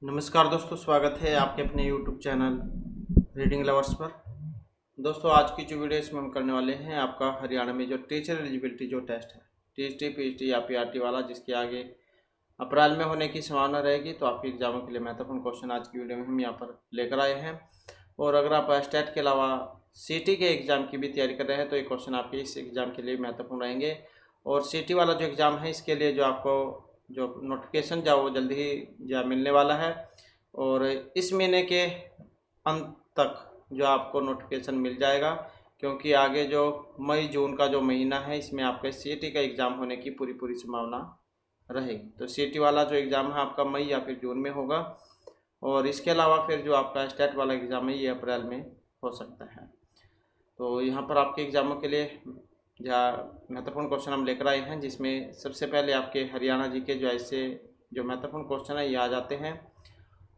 नमस्कार दोस्तों, स्वागत है आपके अपने YouTube चैनल रीडिंग लवर्स पर। दोस्तों, आज की जो वीडियो इसमें हम करने वाले हैं आपका हरियाणा में जो टीचर एलिजिबिलिटी जो टेस्ट है टीएसटी पीएचडी या पीआरटी वाला, जिसके आगे अप्रैल में होने की संभावना रहेगी। तो आपके एग्जामों के लिए महत्वपूर्ण क्वेश्चन आज की वीडियो में हम यहाँ पर लेकर आए हैं। और अगर आप स्टेट के अलावा सीटी के एग्ज़ाम की भी तैयारी कर रहे हैं तो ये क्वेश्चन आपके इस एग्ज़ाम के लिए महत्वपूर्ण रहेंगे। और सीटी वाला जो एग्ज़ाम है इसके लिए जो आपको जो नोटिफिकेशन वो जल्दी ही मिलने वाला है। और इस महीने के अंत तक जो आपको नोटिफिकेशन मिल जाएगा, क्योंकि आगे जो मई जून का जो महीना है इसमें आपके सीटी का एग्ज़ाम होने की पूरी संभावना रहेगी। तो सीटी वाला जो एग्ज़ाम है आपका मई या फिर जून में होगा। और इसके अलावा फिर जो आपका स्टेट वाला एग्ज़ाम है ये अप्रैल में हो सकता है। तो यहाँ पर आपके एग्ज़ामों के लिए महत्वपूर्ण क्वेश्चन हम लेकर आए हैं, जिसमें सबसे पहले आपके हरियाणा जी के जो ऐसे जो महत्वपूर्ण क्वेश्चन है ये आ जाते हैं।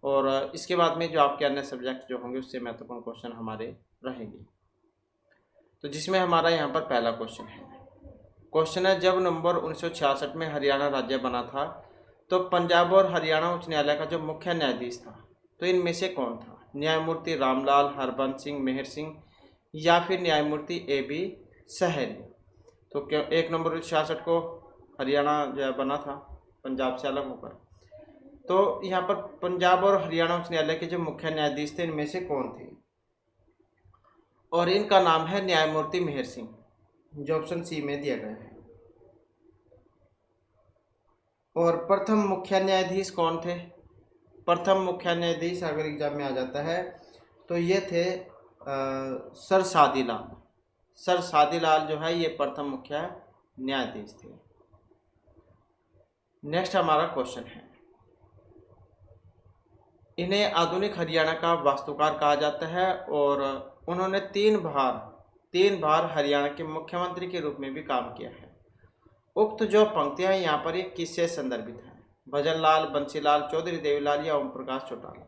और इसके बाद में जो आपके अन्य सब्जेक्ट जो होंगे उससे महत्वपूर्ण क्वेश्चन हमारे रहेंगे। तो जिसमें हमारा यहाँ पर पहला क्वेश्चन है, जब नवंबर 1966 में हरियाणा राज्य बना था तो पंजाब और हरियाणा उच्च न्यायालय का जो मुख्य न्यायाधीश था तो इनमें से कौन था? न्यायमूर्ति रामलाल, हरबंस सिंह, मेहर सिंह या फिर न्यायमूर्ति AB सहेल। तो क्या 1 नवंबर 1966 को हरियाणा जो है बना था पंजाब से अलग होकर। तो यहाँ पर पंजाब और हरियाणा उच्च न्यायालय के जो मुख्य न्यायाधीश थे इनमें से कौन थे? और इनका नाम है न्यायमूर्ति मेहर सिंह, जो ऑप्शन सी में दिया गया है। और प्रथम मुख्य न्यायाधीश कौन थे? प्रथम मुख्य न्यायाधीश अगर एग्जाम में आ जाता है तो ये थे सर सादीलाल। सर सादीलाल जो है ये प्रथम मुख्य न्यायाधीश थे। नेक्स्ट हमारा क्वेश्चन है, इन्हें आधुनिक हरियाणा का वास्तुकार कहा जाता है और उन्होंने तीन बार हरियाणा के मुख्यमंत्री के रूप में भी काम किया है। उक्त जो पंक्तियां हैं यहाँ पर ये किससे संदर्भित हैं? भजन लाल, बंसीलाल, चौधरी देवीलाल या ओम प्रकाश चौटाला।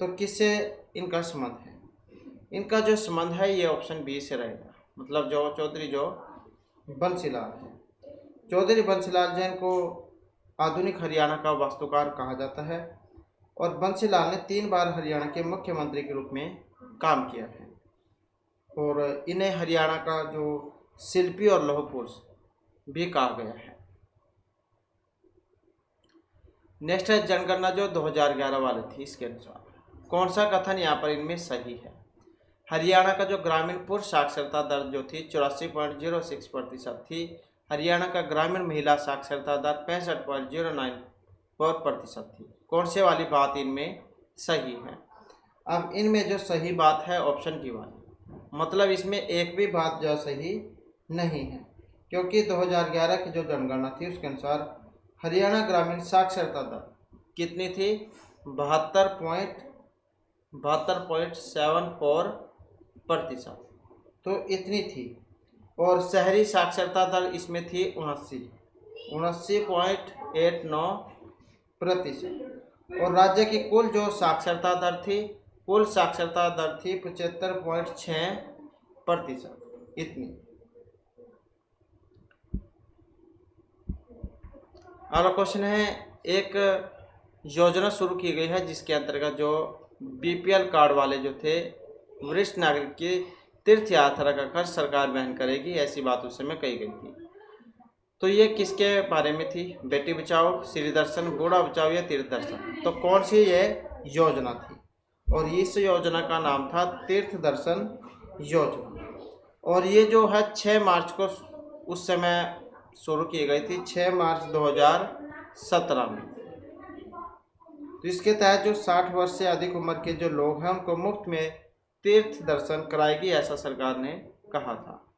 तो किससे इनका संबंध है? इनका जो संबंध है ये ऑप्शन बी से रहेगा, मतलब जो चौधरी जो बंसीलाल है, चौधरी बंसीलाल जैन को आधुनिक हरियाणा का वास्तुकार कहा जाता है। और बंसीलाल ने 3 बार हरियाणा के मुख्यमंत्री के रूप में काम किया है। और इन्हें हरियाणा का जो शिल्पी और लौह पुरुष भी कहा गया है। नेक्स्ट है, जनगणना जो 2011 वाली थी इसके अनुसार कौन सा कथन यहाँ पर इनमें सही है? हरियाणा का जो ग्रामीण पुरुष साक्षरता दर जो थी 84.06% थी। हरियाणा का ग्रामीण महिला साक्षरता दर 65.09% थी। कौन से वाली बात इनमें सही है? अब इनमें जो सही बात है ऑप्शन डी वाली, मतलब इसमें एक भी बात जो सही नहीं है, क्योंकि 2011 की जो जनगणना थी उसके अनुसार हरियाणा ग्रामीण साक्षरता दर कितनी थी? 72.74%, तो इतनी थी। और शहरी साक्षरता दर इसमें थी 79.89%। और राज्य की कुल जो साक्षरता दर थी 75.6%, इतनी। अगला क्वेश्चन है, एक योजना शुरू की गई है जिसके अंतर्गत जो BPL कार्ड वाले जो थे वरिष्ठ नागरिक की तीर्थ यात्रा का खर्च सरकार वहन करेगी, ऐसी बात उस समय कही गई थी। तो ये किसके बारे में थी? बेटी बचाओ, श्री दर्शन, बूढ़ा बचाओ या तीर्थ दर्शन। तो कौन सी ये योजना थी? और इस योजना का नाम था तीर्थ दर्शन योजना। और ये जो है 6 मार्च को उस समय शुरू की गई थी, 6 मार्च 2017 में। तो इसके तहत जो 60 वर्ष से अधिक उम्र के जो लोग हैं उनको मुफ्त में तीर्थ दर्शन कराएगी, ऐसा सरकार ने कहा था।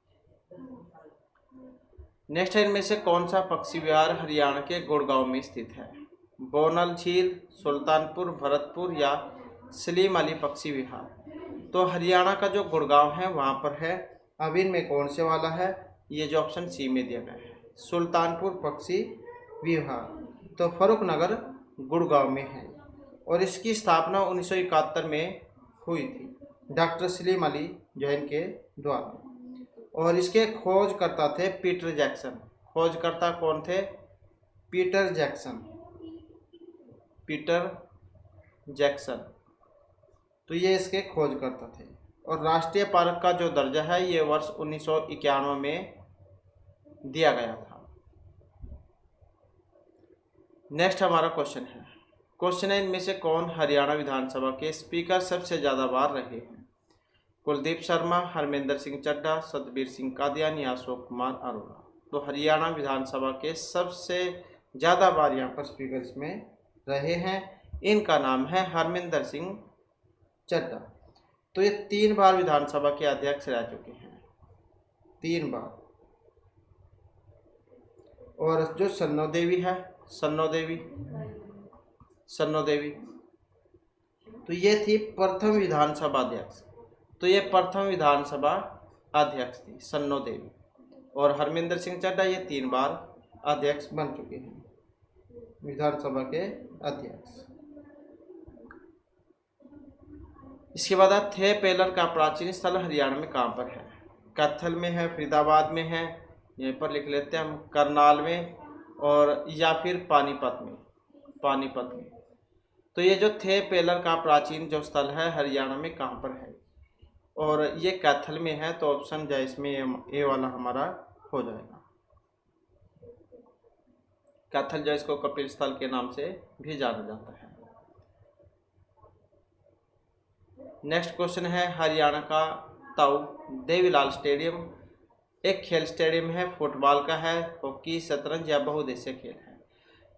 नेक्स्ट है, इनमें से कौन सा पक्षी विहार हरियाणा के गुड़गांव में स्थित है? बोनल झील, सुल्तानपुर, भरतपुर या सलीम अली पक्षी विहार। तो हरियाणा का जो गुड़गांव है वहाँ पर है। अब इनमें कौन से वाला है? ये जो ऑप्शन सी में दिया गया है, सुल्तानपुर पक्षी विहार, तो फरुखनगर गुड़गांव में है। और इसकी स्थापना 1971 में हुई थी डॉक्टर सलीम अली जैन के द्वारा। और इसके खोजकर्ता थे पीटर जैक्सन। खोजकर्ता कौन थे? पीटर जैक्सन, तो ये इसके खोजकर्ता थे। और राष्ट्रीय पार्क का जो दर्जा है ये वर्ष 1991 में दिया गया था। नेक्स्ट हमारा क्वेश्चन है, क्वेश्चन है इनमें से कौन हरियाणा विधानसभा के स्पीकर सबसे ज़्यादा बार रहे हैं? कुलदीप शर्मा, हरमिंदर सिंह चड्ढा, सतबीर सिंह कादियानी या अशोक कुमार अरोड़ा। तो हरियाणा विधानसभा के सबसे ज़्यादा बार यहाँ पर स्पीकर इसमें रहे हैं, इनका नाम है हरमिंदर सिंह चड्ढा। तो ये 3 बार विधानसभा के अध्यक्ष रह चुके हैं, 3 बार। और जो सन्नो देवी है, सन्नो देवी, तो ये थी प्रथम विधानसभा अध्यक्ष। तो ये प्रथम विधानसभा अध्यक्ष थी सन्नो देवी। और हरमिंदर सिंह चड्ढा ये 3 बार अध्यक्ष बन चुके हैं, विधानसभा के अध्यक्ष। इसके बाद थे पेलर का प्राचीन स्थल हरियाणा में कहाँ पर है? कैथल में है, फरीदाबाद में है, यहीं पर लिख लेते हैं हम, करनाल में, और या फिर पानीपत में। तो ये जो थे पेलर का प्राचीन जो स्थल है हरियाणा में कहाँ पर है? और ये कैथल में है। तो ऑप्शन जो है इसमें ए वाला हमारा हो जाएगा। कैथल जो इसको कपिल स्थल के नाम से भी जाना जाता है। नेक्स्ट क्वेश्चन है, हरियाणा का ताऊ देवीलाल स्टेडियम एक खेल स्टेडियम है, फुटबॉल का है, हॉकी, शतरंज या बहुउद्देशीय खेल है?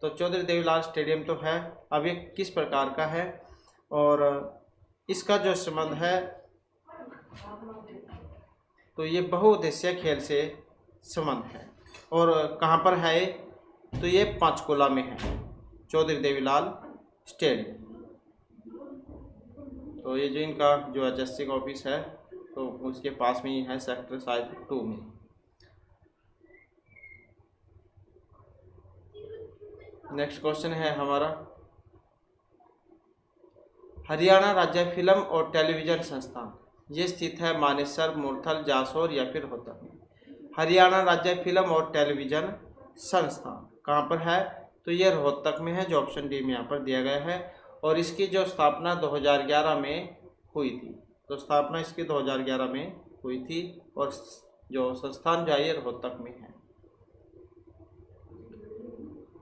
तो चौधरी देवीलाल स्टेडियम तो है। अब ये किस प्रकार का है और इसका जो संबंध है, तो ये बहुउद्देशीय खेल से संबंध है। और कहाँ पर है? तो ये पंचकुला में है, चौधरी देवीलाल स्टेडियम। तो ये जो इनका जो एचएससी का ऑफिस है तो उसके पास में ही है, सेक्टर शायद 2 में। नेक्स्ट क्वेश्चन है हमारा, हरियाणा राज्य फिल्म और टेलीविज़न संस्थान ये स्थित है मानेसर, मुरथल, जासौर या फिर रोहतक में? हरियाणा राज्य फिल्म और टेलीविज़न संस्थान कहाँ पर है? तो ये रोहतक में है, जो ऑप्शन डी में यहाँ पर दिया गया है। और इसकी जो स्थापना 2011 में हुई थी, तो स्थापना इसकी 2011 में हुई थी और जो संस्थान जो है ये रोहतक में है।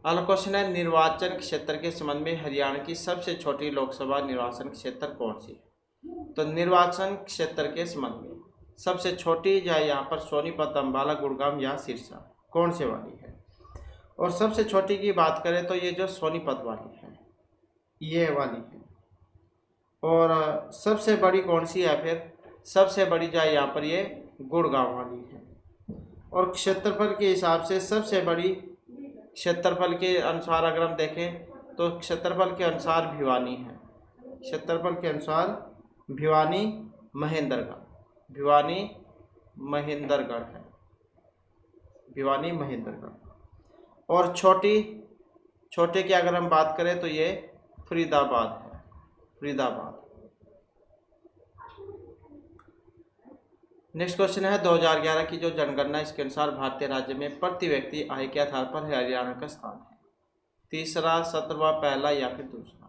अगला क्वेश्चन है, निर्वाचन क्षेत्र के संबंध में हरियाणा की सबसे छोटी लोकसभा निर्वाचन क्षेत्र कौन सी है? तो निर्वाचन क्षेत्र के संबंध में सबसे छोटी जो है यहाँ पर सोनीपत, अम्बाला, गुड़गांव या सिरसा, कौन से वाली है? और सबसे छोटी की बात करें तो ये जो सोनीपत वाली है, ये वाली है। और सबसे बड़ी कौन सी है? फिर सबसे बड़ी जो है यहाँ पर ये गुड़गांव वाली है। और क्षेत्रफल के हिसाब से सबसे बड़ी, क्षेत्रफल के अनुसार अगर हम देखें तो क्षेत्रफल के अनुसार भिवानी है, क्षेत्रफल के अनुसार भिवानी महेंद्रगढ़ है, भिवानी महेंद्रगढ़। और छोटे की अगर हम बात करें तो ये फरीदाबाद है, फरीदाबाद। नेक्स्ट क्वेश्चन है, 2011 की जो जनगणना इसके अनुसार भारतीय राज्य में प्रति व्यक्ति आय के आधार पर हरियाणा का स्थान है? तीसरा, 17वां, पहला या फिर दूसरा?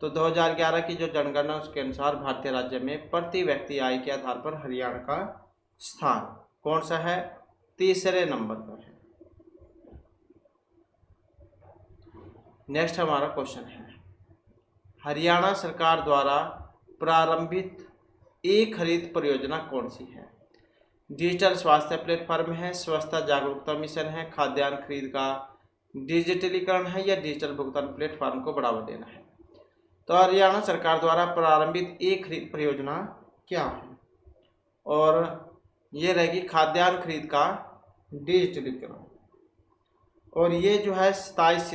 तो 2011 की जो जनगणना उसके अनुसार भारतीय राज्य में प्रति व्यक्ति आय के आधार पर हरियाणा का स्थान कौन सा है? तीसरे नंबर पर है। नेक्स्ट हमारा क्वेश्चन है, हरियाणा सरकार द्वारा प्रारंभित ई खरीद परियोजना कौन सी है? डिजिटल स्वास्थ्य प्लेटफॉर्म है, स्वच्छता जागरूकता मिशन है, खाद्यान्न खरीद का डिजिटलीकरण है या डिजिटल भुगतान प्लेटफॉर्म को बढ़ावा देना है? तो हरियाणा सरकार द्वारा प्रारंभित ई खरीद परियोजना क्या है? और ये रहेगी खाद्यान्न खरीद का डिजिटलीकरण। और ये जो है 27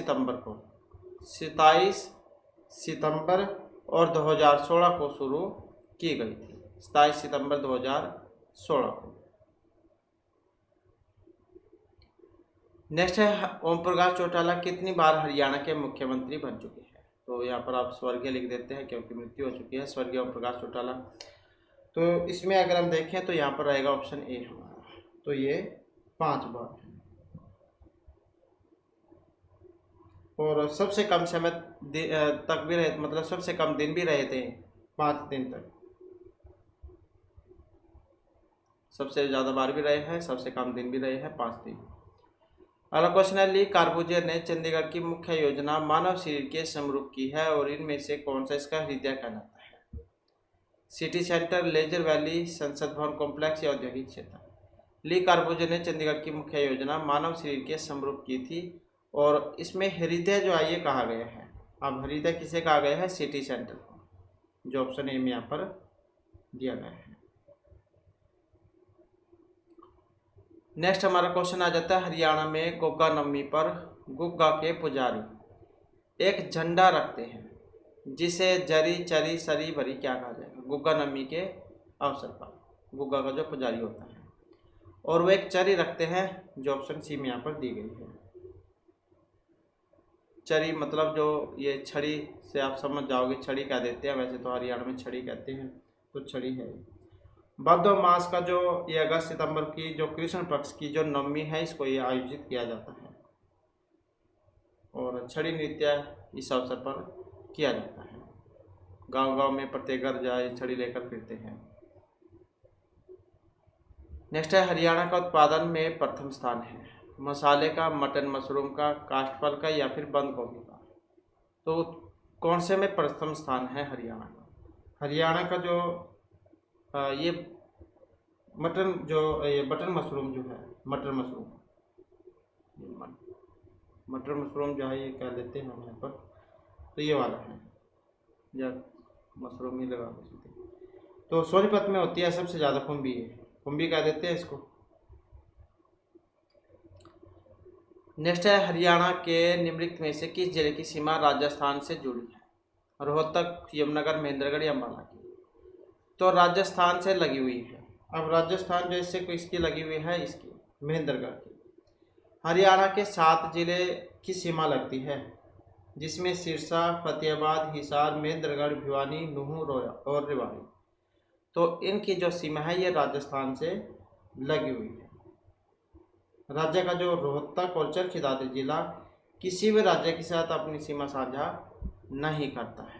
सितंबर और 2016 को शुरू की गई थी, 27 सितंबर 2016 को। नेक्स्ट है, ओम प्रकाश चौटाला कितनी बार हरियाणा के मुख्यमंत्री बन चुके हैं? तो यहाँ पर आप स्वर्गीय लिख देते हैं क्योंकि मृत्यु हो चुकी है स्वर्गीय ओम प्रकाश चौटाला। तो इसमें अगर हम देखें तो यहाँ पर रहेगा ऑप्शन ए हमारा, तो ये 5 बार है। और सबसे कम समय तक भी रहे, मतलब सबसे कम दिन भी रहे थे 5 दिन तक। सबसे ज़्यादा बार भी रहे हैं, सबसे कम दिन भी रहे हैं 5 दिन। अगला क्वेश्चन है, ली कार्बूजियर ने चंडीगढ़ की मुख्य योजना मानव शरीर के समरूप की है और इनमें से कौन सा इसका हृदय कहलाता है? सिटी सेंटर, लेजर वैली, संसद भवन कॉम्प्लेक्स या औद्योगिक क्षेत्र? ली कार्बूजियर ने चंडीगढ़ की मुख्य योजना मानव शरीर के समरूप की थी और इसमें हृदय जो है ये कहा गया है। अब हृदय किसे कहा गया है? सिटी सेंटर को, जो ऑप्शन ए में यहाँ पर दिया गया है। नेक्स्ट हमारा क्वेश्चन आ जाता है, हरियाणा में गुग्गा नवमी पर गुग्गा के पुजारी एक झंडा रखते हैं जिसे जरी चरी सरी भरी क्या कहा जाएगा? गुग्गा नवमी के अवसर पर गुग्गा का जो पुजारी होता है, और वो एक चरी रखते हैं, जो ऑप्शन सी में यहाँ पर दी गई है। चरी मतलब जो ये छड़ी से आप समझ जाओगे, छड़ी कह देते हैं, वैसे तो हरियाणा में छड़ी कहते हैं, तो छड़ी है। भादो मास का जो ये अगस्त सितंबर की जो कृष्ण पक्ष की जो नवमी है, इसको ये आयोजित किया जाता है और छड़ी नृत्य इस अवसर पर किया जाता है। गांव-गांव में प्रत्येक घर जाए छड़ी लेकर फिरते हैं। नेक्स्ट है, हरियाणा का उत्पादन में प्रथम स्थान है मसाले का, मटन मशरूम का, काष्ठफल का या फिर बंद गोभी का? तो कौन से में प्रथम स्थान है हरियाणा का? हरियाणा का जो ये मटन मशरूम जो है, मटर मशरूम जो है ये कह देते हैं हम यहाँ पर, तो ये वाला है, या मशरूम ही लगा सकते हैं। तो सोनीपत में होती है सबसे ज़्यादा, कुंभी है, कुंभी कह देते हैं इसको। नेक्स्ट है, हरियाणा के निम्नलिखित में से किस जिले की सीमा राजस्थान से जुड़ी है? रोहतक, यमुनानगर, महेंद्रगढ़ या अम्बाला की? तो राजस्थान से लगी हुई है। अब राजस्थान जो इससे किसकी लगी हुई है? इसकी, महेंद्रगढ़ की। हरियाणा के 7 जिले की सीमा लगती है, जिसमें सिरसा, फतेहाबाद, हिसार, महेंद्रगढ़, भिवानी, नूंह और रेवाड़ी। तो इनकी जो सीमा है ये राजस्थान से लगी हुई है। राज्य का जो रोहतक और चरखी दादरी जिला किसी भी राज्य के साथ अपनी सीमा साझा नहीं करता है।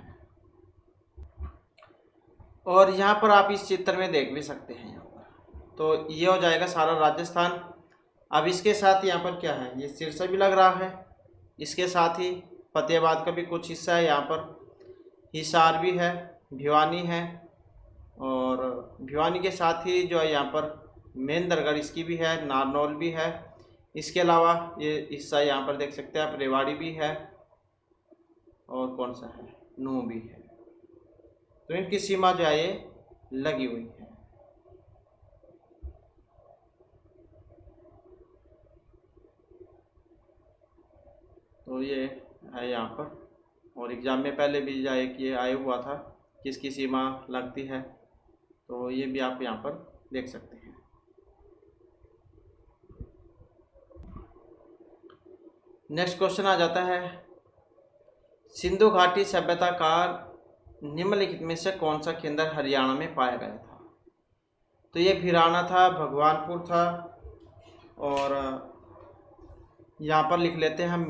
और यहाँ पर आप इस चित्र में देख भी सकते हैं, यहाँ पर तो ये हो जाएगा सारा राजस्थान। अब इसके साथ यहाँ पर क्या है, ये सिरसा भी लग रहा है, इसके साथ ही फतेहाबाद का भी कुछ हिस्सा है, यहाँ पर हिसार भी है, भिवानी है, और भिवानी के साथ ही जो है यहाँ पर महेंद्रगढ़ इसकी भी है, नारनौल भी है। इसके अलावा ये हिस्सा यहाँ पर देख सकते हैं आप, रेवाड़ी भी है, और कौन सा है, नूंह भी है। तो इनकी सीमा जो है ये लगी हुई है। तो ये है यहाँ पर, और एग्ज़ाम में पहले भी जाए कि ये आया हुआ था किसकी सीमा लगती है, तो ये भी आप यहाँ पर देख सकते हैं। नेक्स्ट क्वेश्चन आ जाता है, सिंधु घाटी सभ्यता का निम्नलिखित में से कौन सा केंद्र हरियाणा में पाया गया था? तो ये भिराना था, भगवानपुर था, और यहाँ पर लिख लेते हैं हम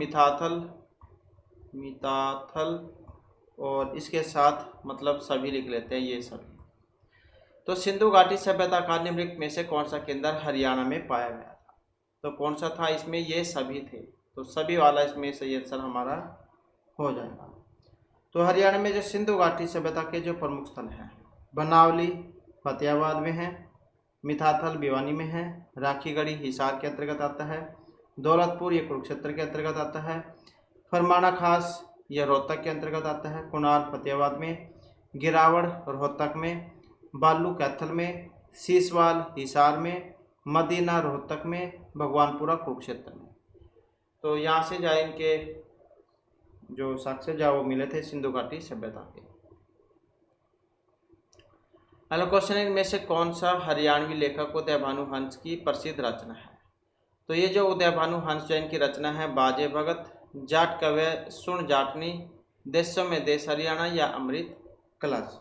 मिताथल, और इसके साथ मतलब सभी लिख लेते हैं, ये सभी। तो सिंधु घाटी सभ्यता का निम्नलिखित में से कौन सा केंद्र हरियाणा में पाया गया था? तो कौन सा था इसमें? ये सभी थे, तो सभी वाला इसमें सही आंसर हमारा हो जाएगा। तो हरियाणा में जो सिंधु घाटी सभ्यता के जो प्रमुख स्थल हैं, बनावली फतेहाबाद में है, मिताथल भिवानी में है, राखीगढ़ी हिसार के अंतर्गत आता है, दौलतपुर ये कुरुक्षेत्र के अंतर्गत आता है, फरमाना खास यह रोहतक के अंतर्गत आता है, कुनार फतेहाबाद में, गिरावड़ रोहतक में, बालू कैथल में, सीसवाल हिसार में, मदीना रोहतक में, भगवानपुरा कुरुक्षेत्र में। तो यहाँ से जाए इनके जो साक्ष्य जा वो मिले थे सिंधु घाटी सभ्यता के। अगला क्वेश्चन है, इनमें से कौन सा हरियाणवी लेखक उदयभानु हंस की प्रसिद्ध रचना है? तो ये जो उदयभानु हंस जो इनकी रचना है, बाजे भगत, जाट कव्य सुन जाटनी, देशों में देश हरियाणा या अमृत कलश?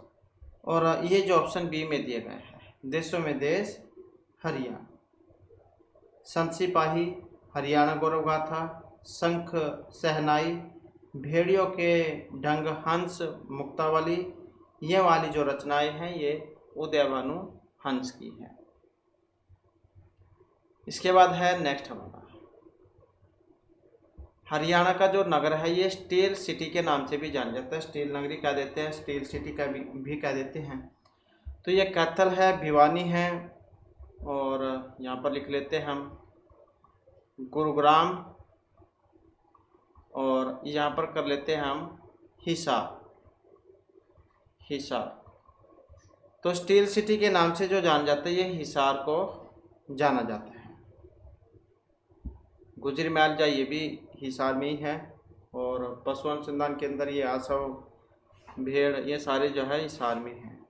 और ये जो ऑप्शन बी में दिए गए हैं, देशों में देश हरियाणा। संत सिपाही, हरियाणा गौरव गाथा, शंख सहनाई, भेड़ियों के ढंग, हंस, मुक्तावली, ये वाली जो रचनाएं हैं ये उदयभानु हंस की हैं। इसके बाद है नेक्स्ट हमारा हरियाणा का जो नगर है ये स्टील सिटी के नाम से भी जाना जाता है। स्टील नगरी कह देते हैं, स्टील सिटी का भी कह देते हैं। तो ये कैथल है, भिवानी है, और यहाँ पर लिख लेते हैं हम गुरुग्राम, और यहाँ पर कर लेते हैं हम हिसार। तो स्टील सिटी के नाम से जो जाना जाता है ये हिसार को जाना जाता है। गुजरी महल जो ये भी हिसार में ही है, और पशु अनुसंधान केंद्र ये आसव, भेड़, ये सारे जो है हिसार में हैं।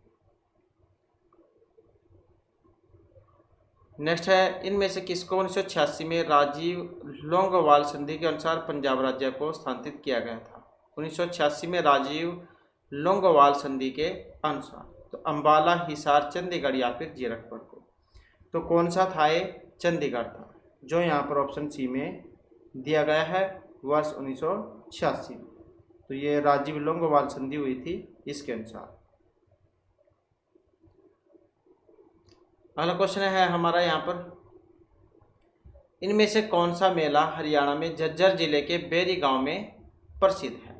नेक्स्ट है इनमें से किसको 1986 में राजीव लोंगोवाल संधि के अनुसार पंजाब राज्य को स्थानांतरित किया गया था। 1986 में राजीव लोंगोवाल संधि के अनुसार तो अंबाला, हिसार, चंडीगढ़ या फिर जीरकपुर को। तो कौन सा था ये? चंडीगढ़ था, जो यहाँ पर ऑप्शन सी में दिया गया है, वर्ष 1986 में। तो ये राजीव लोंगोवाल संधि हुई थी इसके अनुसार। अगला क्वेश्चन है हमारा यहाँ पर, इनमें से कौन सा मेला हरियाणा में झज्जर जिले के बेरी गांव में प्रसिद्ध है?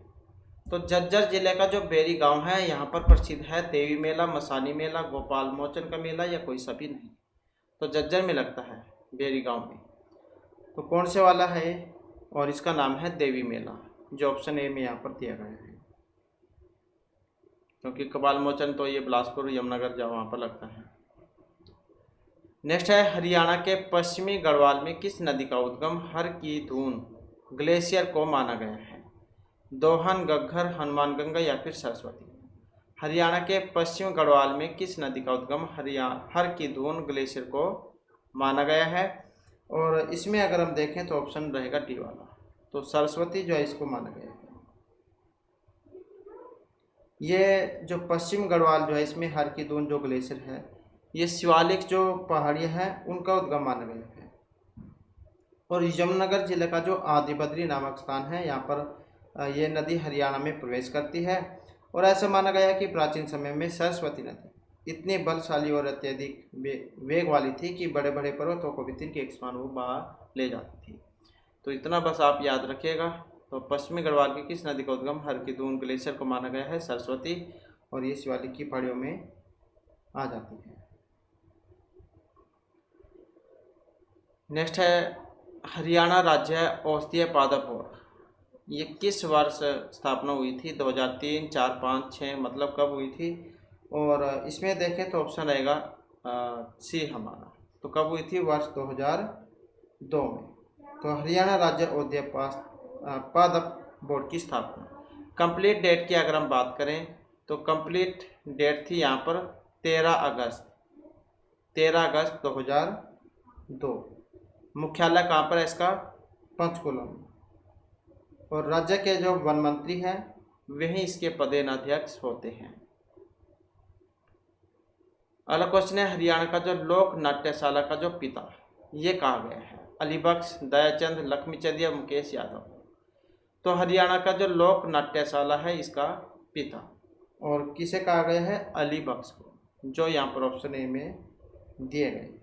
तो झज्जर जिले का जो बेरी गांव है यहाँ पर प्रसिद्ध है देवी मेला, मसानी मेला, गोपाल मोचन का मेला, या कोई सभी नहीं। तो झज्जर में लगता है बेरी गांव में। तो कौन से वाला है? और इसका नाम है देवी मेला, जो ऑप्शन ए में यहाँ पर दिया गया है। क्योंकि कपाल मोचन तो ये बिलासपुर, यमुनानगर जहाँ वहाँ पर लगता है। नेक्स्ट है हरियाणा के पश्चिमी गढ़वाल में किस नदी का उद्गम हर की दून ग्लेशियर को माना गया है? दोहन, गग्घर, हनुमानगंगा या फिर सरस्वती। हरियाणा के पश्चिम गढ़वाल में किस नदी का उद्गम हर की दून ग्लेशियर को माना गया है? और इसमें अगर हम देखें तो ऑप्शन रहेगा डी वाला, तो सरस्वती जो है इसको माना गया है। ये जो पश्चिम गढ़वाल जो है इसमें हर की दून जो ग्लेशियर है, ये शिवालिक जो पहाड़ियाँ हैं उनका उद्गम माना गया है। और यमुनानगर जिले का जो आदिबद्री नामक स्थान है, यहाँ पर ये नदी हरियाणा में प्रवेश करती है। और ऐसा माना गया है कि प्राचीन समय में सरस्वती नदी इतनी बलशाली और अत्यधिक वेग वाली थी कि बड़े बड़े पर्वतों को भी तिनके एक समान वो बहा ले जाती थी। तो इतना बस आप याद रखिएगा। तो पश्चिमी गढ़वाल की किस नदी का उद्गम हर की दून ग्लेशियर को माना गया है? सरस्वती, और ये शिवालिक की पहाड़ियों में आ जाती है। नेक्स्ट है हरियाणा राज्य औषधीय पादप बोर्ड, ये किस वर्ष स्थापना हुई थी? 2003, 4, 5, 6, मतलब कब हुई थी? और इसमें देखें तो ऑप्शन रहेगा सी हमारा। तो कब हुई थी? वर्ष 2002 में। तो हरियाणा राज्य औषधीय पादप बोर्ड की स्थापना, कंप्लीट डेट की अगर हम बात करें तो कंप्लीट डेट थी यहाँ पर 13 अगस्त 2002। मुख्यालय कहाँ पर है इसका? पंचकुला में। और राज्य के जो वन मंत्री हैं वही इसके पदेनाध्यक्ष होते हैं। अगला क्वेश्चन है हरियाणा का जो लोक नाट्यशाला का जो पिता ये कहा गया है? अलीबख्श, दयाचंद, लक्ष्मीचंद या मुकेश यादव। तो हरियाणा का जो लोक नाट्यशाला है इसका पिता, और किसे कहा गया है? अलीबख्श को, जो यहाँ पर ऑप्शन ए में दिए गए हैं।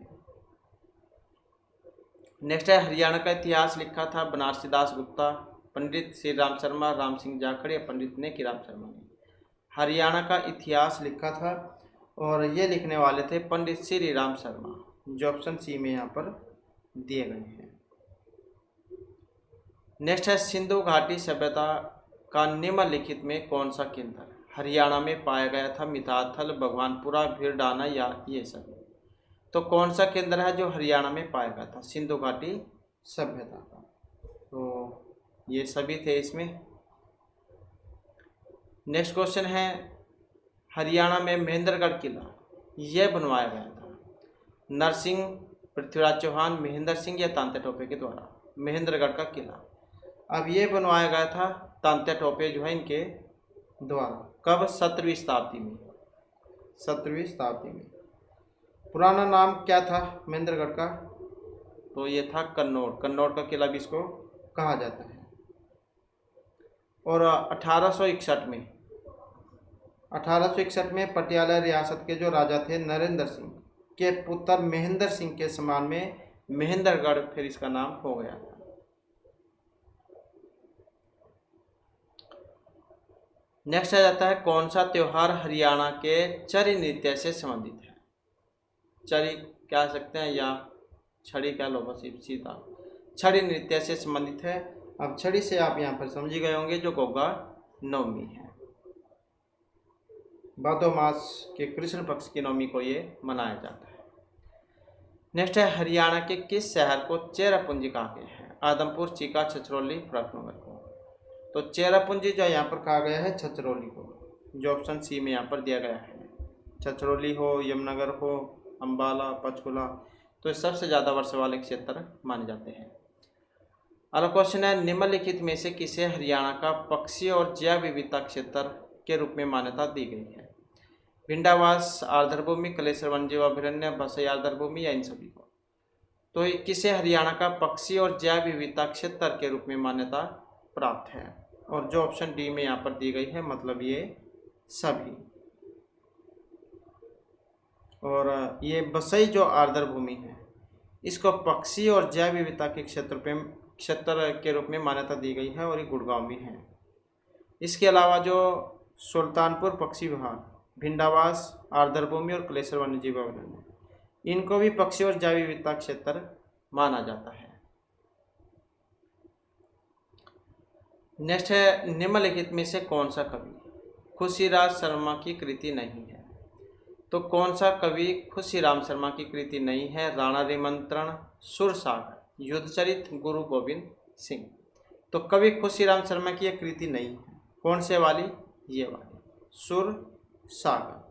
नेक्स्ट है हरियाणा का इतिहास लिखा था बनारसी दास गुप्ता, पंडित श्री राम शर्मा, राम सिंह जाखड़ या पंडित नेकी राम शर्मा ने। हरियाणा का इतिहास लिखा था और ये लिखने वाले थे पंडित श्री राम शर्मा, जो ऑप्शन सी में यहाँ पर दिए गए हैं। नेक्स्ट है सिंधु घाटी सभ्यता का निम्नलिखित में कौन सा केंद्र हरियाणा में पाया गया था? मिताथल, भगवानपुरा, भीरडाना या ये सब। तो कौन सा केंद्र है जो हरियाणा में पाया गया था सिंधु घाटी सभ्यता का? तो ये सभी थे इसमें। नेक्स्ट क्वेश्चन है हरियाणा में महेंद्रगढ़ किला यह बनवाया गया था नरसिंह, पृथ्वीराज चौहान, महेंद्र सिंह या तांत्या टोपे के द्वारा? महेंद्रगढ़ का किला अब ये बनवाया गया था तांत्या टोपे जो है इनके द्वारा। कब? 17वीं शताब्दी में। 17वीं शताब्दी में। पुराना नाम क्या था महेंद्रगढ़ का? तो ये था कन्नौर। कन्नौर का किला भी इसको कहा जाता है। और 1861 में पटियाला रियासत के जो राजा थे नरेंद्र सिंह के पुत्र महेंद्र सिंह के सम्मान में महेंद्रगढ़ फिर इसका नाम हो गया था। नेक्स्ट आ जाता है कौन सा त्योहार हरियाणा के चरी नृत्य से संबंधित है। चरी कह सकते हैं या छड़ी कह लो, बस सीधा छड़ी नृत्य से संबंधित है। अब छड़ी से आप यहाँ पर समझ गए होंगे जो गोगा नवमी है। भादो मास के कृष्ण पक्ष की नवमी को ये मनाया जाता है। नेक्स्ट है हरियाणा के किस शहर को चेरापूंजी कहा गया है। आदमपुर, चीका, छछरौली, फर्रुखनगर को। तो चेरापूंजी जो यहाँ पर कहा गया है छछरौली को, जो ऑप्शन सी में यहाँ पर दिया गया है। छछरौली हो, यमुनानगर हो, अम्बाला, पंचकुला, तो सबसे ज़्यादा वर्षा वाले क्षेत्र माने जाते हैं। अगला क्वेश्चन है निम्नलिखित में से किसे हरियाणा का पक्षी और जैव विविधता क्षेत्र के रूप में मान्यता दी गई है। भिंडावास आर्द्रभूमि, कलेसर वन्यजीव अभयारण्य, बसई आर्द्रभूमि या इन सभी को। तो किसे हरियाणा का पक्षी और जैव विविधता क्षेत्र के रूप में मान्यता प्राप्त है, और जो ऑप्शन डी में यहाँ पर दी गई है, मतलब ये सभी। और ये बसई जो आर्द्रभूमि है इसको पक्षी और जैव विविधता के क्षेत्र के रूप में मान्यता दी गई है, और ये गुड़गांव में है। इसके अलावा जो सुल्तानपुर पक्षी विहार, भिंडावास आर्द्रभूमि और कलेसर वन्यजीव अभयारण्य, इनको भी पक्षी और जैव विविधता क्षेत्र माना जाता है। नेक्स्ट है निम्नलिखित में से कौन सा कवि खुशीराम शर्मा की कृति नहीं है। तो कौन सा कवि खुशीराम शर्मा की कृति नहीं है। राणा रिमंत्रण, सुरसागर, युद्धचरित, गुरु गोविंद सिंह। तो कवि खुशीराम शर्मा की यह कृति नहीं है। कौन से वाली? ये वाली सुरसागर।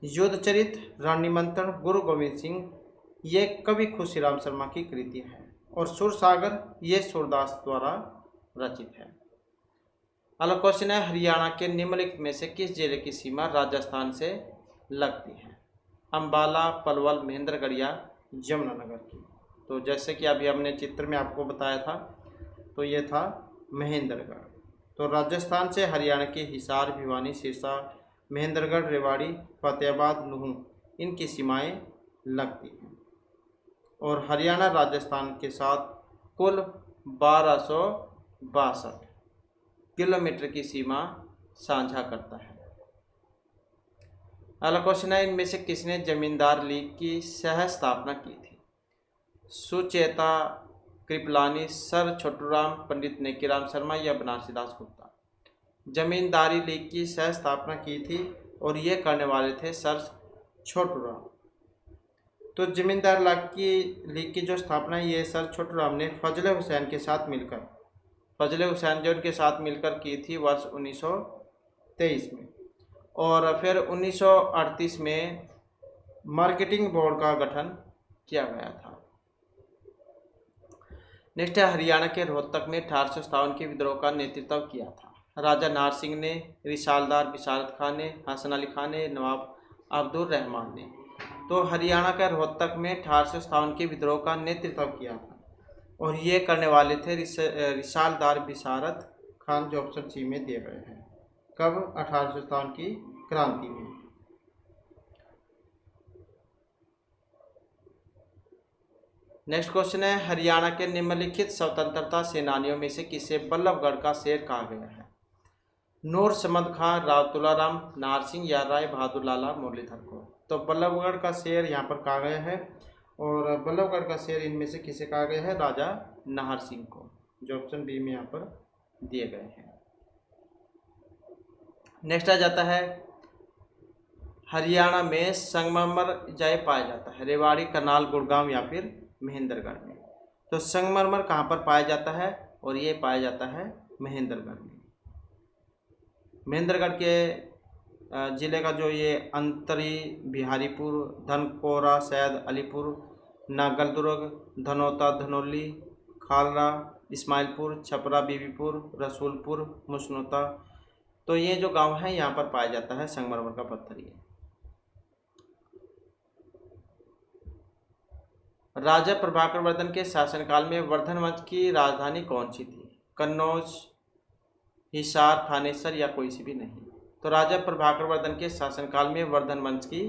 युद्धचरित, रणनिमंत्रण, गुरु गोविंद सिंह ये कवि खुशीराम शर्मा की कृति है, और सुरसागर ये सूरदास द्वारा रचित है। अगला क्वेश्चन है हरियाणा के निम्नलिखित में से किस जिले की सीमा राजस्थान से लगती है। अम्बाला, पलवल, महेंद्रगढ़ या यमुनानगर की। तो जैसे कि अभी हमने चित्र में आपको बताया था, तो ये था महेंद्रगढ़। तो राजस्थान से हरियाणा के हिसार, भिवानी, सिरसा, महेंद्रगढ़, रेवाड़ी, फतेहाबाद, नूहं इनकी सीमाएं लगती हैं, और हरियाणा राजस्थान के साथ कुल 1262 किलोमीटर की सीमा साझा करता है। अगला क्वेश्चन है इनमें से किसने जमींदार लीग की सह स्थापना की थी। सुचेता कृपलानी, सर छोटूराम, पंडित नेकीराम शर्मा या बनारसी दास गुप्ता। जमींदारी लीग की सह स्थापना की थी, और ये करने वाले थे सर छोटूराम। तो जमींदार लीग की जो स्थापना ये सर छोटूराम ने फजले हुसैन के साथ मिलकर, फजले हुसैन जो उनके साथ मिलकर की थी वर्ष 1923 में, और फिर 1938 में मार्केटिंग बोर्ड का गठन किया गया था। नेक्स्ट है हरियाणा के रोहतक में 1857 के विद्रोह का नेतृत्व किया था। राजा नाहर सिंह ने, रिसालदार बिशारत खान ने, हसन अली खान ने, नवाब अब्दुल रहमान ने। तो हरियाणा का रोहतक में 1857 के विद्रोह का नेतृत्व किया था, और ये करने वाले थे रिसालदार बिशारत खान, जो ऑप्शन सी में दिए गए हैं। कब? 1857 की क्रांति में। नेक्स्ट क्वेश्चन है हरियाणा के निम्नलिखित स्वतंत्रता सेनानियों में से किसे बल्लभगढ़ का शेर कहा गया है। नूर समद खां, राव तुलाराम, नाहर सिंह या राय बहादुर लाला मुरलीधर को। तो बल्लभगढ़ का शेर यहाँ पर कहा गया है, और बल्लभगढ़ का शेर इनमें से किसे कहा गया है? राजा नाहर सिंह को, जो ऑप्शन बी में यहाँ पर दिए गए हैं। नेक्स्ट आ जाता है हरियाणा में संगमरमर जय पाया जाता है। रेवाड़ी, करनाल, गुड़गांव या फिर महेंद्रगढ़ में। तो संगमरमर कहाँ पर पाया जाता है? और ये पाया जाता है महेंद्रगढ़ में। महेंद्रगढ़ के जिले का जो ये अंतरी, बिहारीपुर, धनकोरा, सैयद अलीपुर, नागलदुर्ग, धनौता, धनौली, खालरा, इस्माइलपुर, छपरा, बीबीपुर, रसूलपुर, मुसनौता, तो ये जो गांव है यहाँ पर पाया जाता है संगमरमर का पत्थर। ये राजा प्रभाकर वर्धन के शासनकाल में वर्धन वंश की राजधानी कौन सी थी? कन्नौज, हिसार, थानेसर या कोई सी भी नहीं। तो राजा प्रभाकर वर्धन के शासनकाल में वर्धन वंश की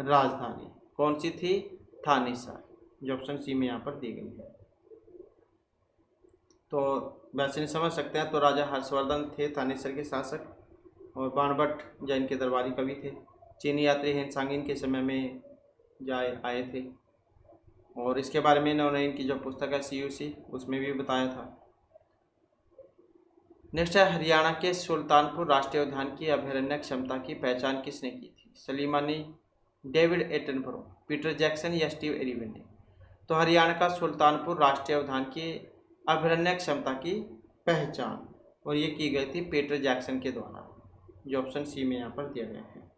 राजधानी कौन सी थी? थानेसर, जो ऑप्शन सी में यहाँ पर दी गई है। तो वैसे नहीं समझ सकते हैं, तो राजा हर्षवर्धन थे थानेसर के शासक, और बाणभट्ट जैन के दरबारी कवि थे। चीनी यात्री हेनसांगिन के समय में आए थे, और इसके बारे में इन्होंने इनकी जो पुस्तक है CUC उसमें भी बताया था। नेक्स्ट है, हरियाणा के सुल्तानपुर राष्ट्रीय उद्यान की अभयारण्य क्षमता की पहचान किसने की थी? Salim Ali, David Attenborough, Peter Jackson या स्टीव एरिवन ने? तो हरियाणा का सुल्तानपुर राष्ट्रीय उद्यान की अभयारण्य क्षमता की पहचान, और ये की गई थी पीटर जैक्सन के द्वारा, जो ऑप्शन सी में यहाँ पर दिया गया है।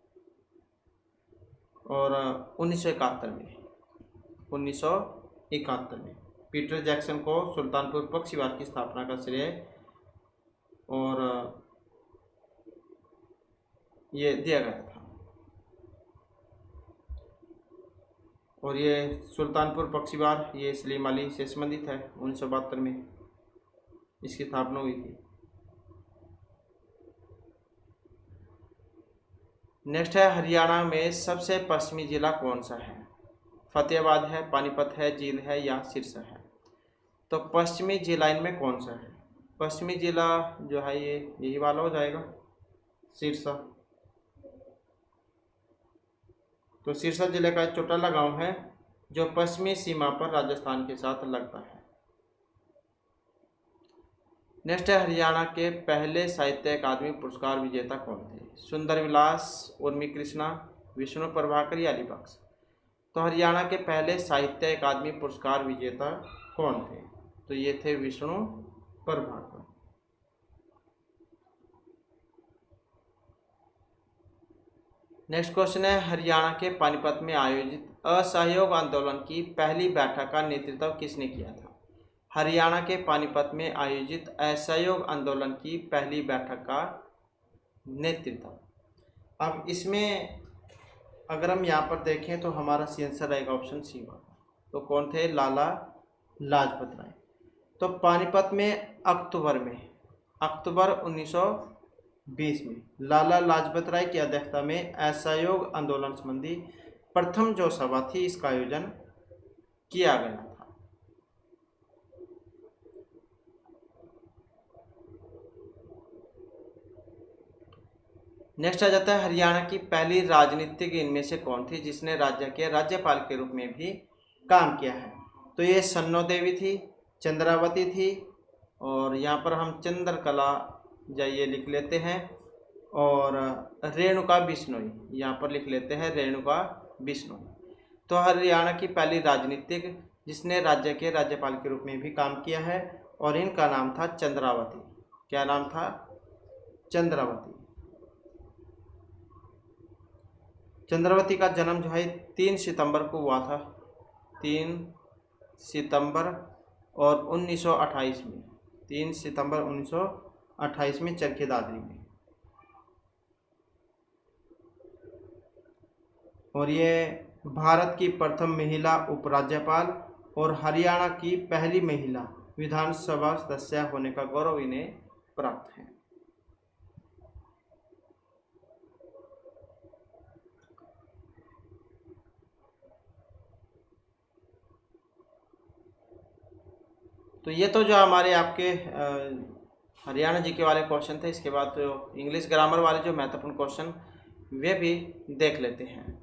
और 1971 में पीटर जैक्सन को सुल्तानपुर पक्षीवार की स्थापना का श्रेय और ये दिया गया था। और ये सुल्तानपुर पक्षीवार ये सलीम अली से संबंधित है। 1972 में इसकी स्थापना हुई थी। नेक्स्ट है, हरियाणा में सबसे पश्चिमी जिला कौन सा है? फतेहाबाद है, पानीपत है, जींद है या सिरसा है? तो पश्चिमी जिला इनमें कौन सा है? पश्चिमी जिला जो है ये यही वाला हो जाएगा, सिरसा। तो सिरसा जिले का एक चौटाला गांव है जो पश्चिमी सीमा पर राजस्थान के साथ लगता है। नेक्स्ट है, हरियाणा के पहले साहित्य अकादमी पुरस्कार विजेता कौन थे? सुंदर विलास, उर्मी कृष्णा, विष्णु प्रभाकर या अलीबख्श? तो हरियाणा के पहले साहित्य अकादमी पुरस्कार विजेता कौन थे? तो ये थे विष्णु प्रभाकर। नेक्स्ट क्वेश्चन है, हरियाणा के पानीपत में आयोजित असहयोग आंदोलन की पहली बैठक का नेतृत्व किसने किया था? हरियाणा के पानीपत में आयोजित असहयोग आंदोलन की पहली बैठक का नेतृत्व। अब इसमें अगर हम यहाँ पर देखें तो हमारा सी आंसर रहेगा ऑप्शन सी वाला। तो कौन थे? लाला लाजपत राय। तो पानीपत में अक्टूबर 1920 में लाला लाजपत राय की अध्यक्षता में असहयोग आंदोलन संबंधी प्रथम जो सभा थी इसका आयोजन किया गया था। नेक्स्ट आ जाता है, हरियाणा की पहली राजनीतिक इनमें से कौन थी जिसने राज्य के राज्यपाल के रूप में भी काम किया है? तो ये सन्नो देवी थी, चंद्रावती थी, और यहाँ पर हम चंद्रकला जाइए लिख लेते हैं, और रेणुका बिश्नोई यहाँ पर लिख लेते हैं, रेणुका बिश्नोई। तो हरियाणा की पहली राजनीतिक जिसने राज्य के राज्यपाल के रूप में भी काम किया है, और इनका नाम था चंद्रावती। क्या नाम था? चंद्रावती। चंद्रावती का जन्म जो है 3 सितंबर को हुआ था, 3 सितंबर और 1928 में, 3 सितंबर 1928 में चरखी दादरी में। और ये भारत की प्रथम महिला उपराज्यपाल और हरियाणा की पहली महिला विधानसभा सदस्य होने का गौरव इन्हें प्राप्त है। तो ये तो जो हमारे आपके हरियाणा जी के वाले क्वेश्चन थे। इसके बाद तो इंग्लिश ग्रामर वाले जो महत्वपूर्ण क्वेश्चन वे भी देख लेते हैं।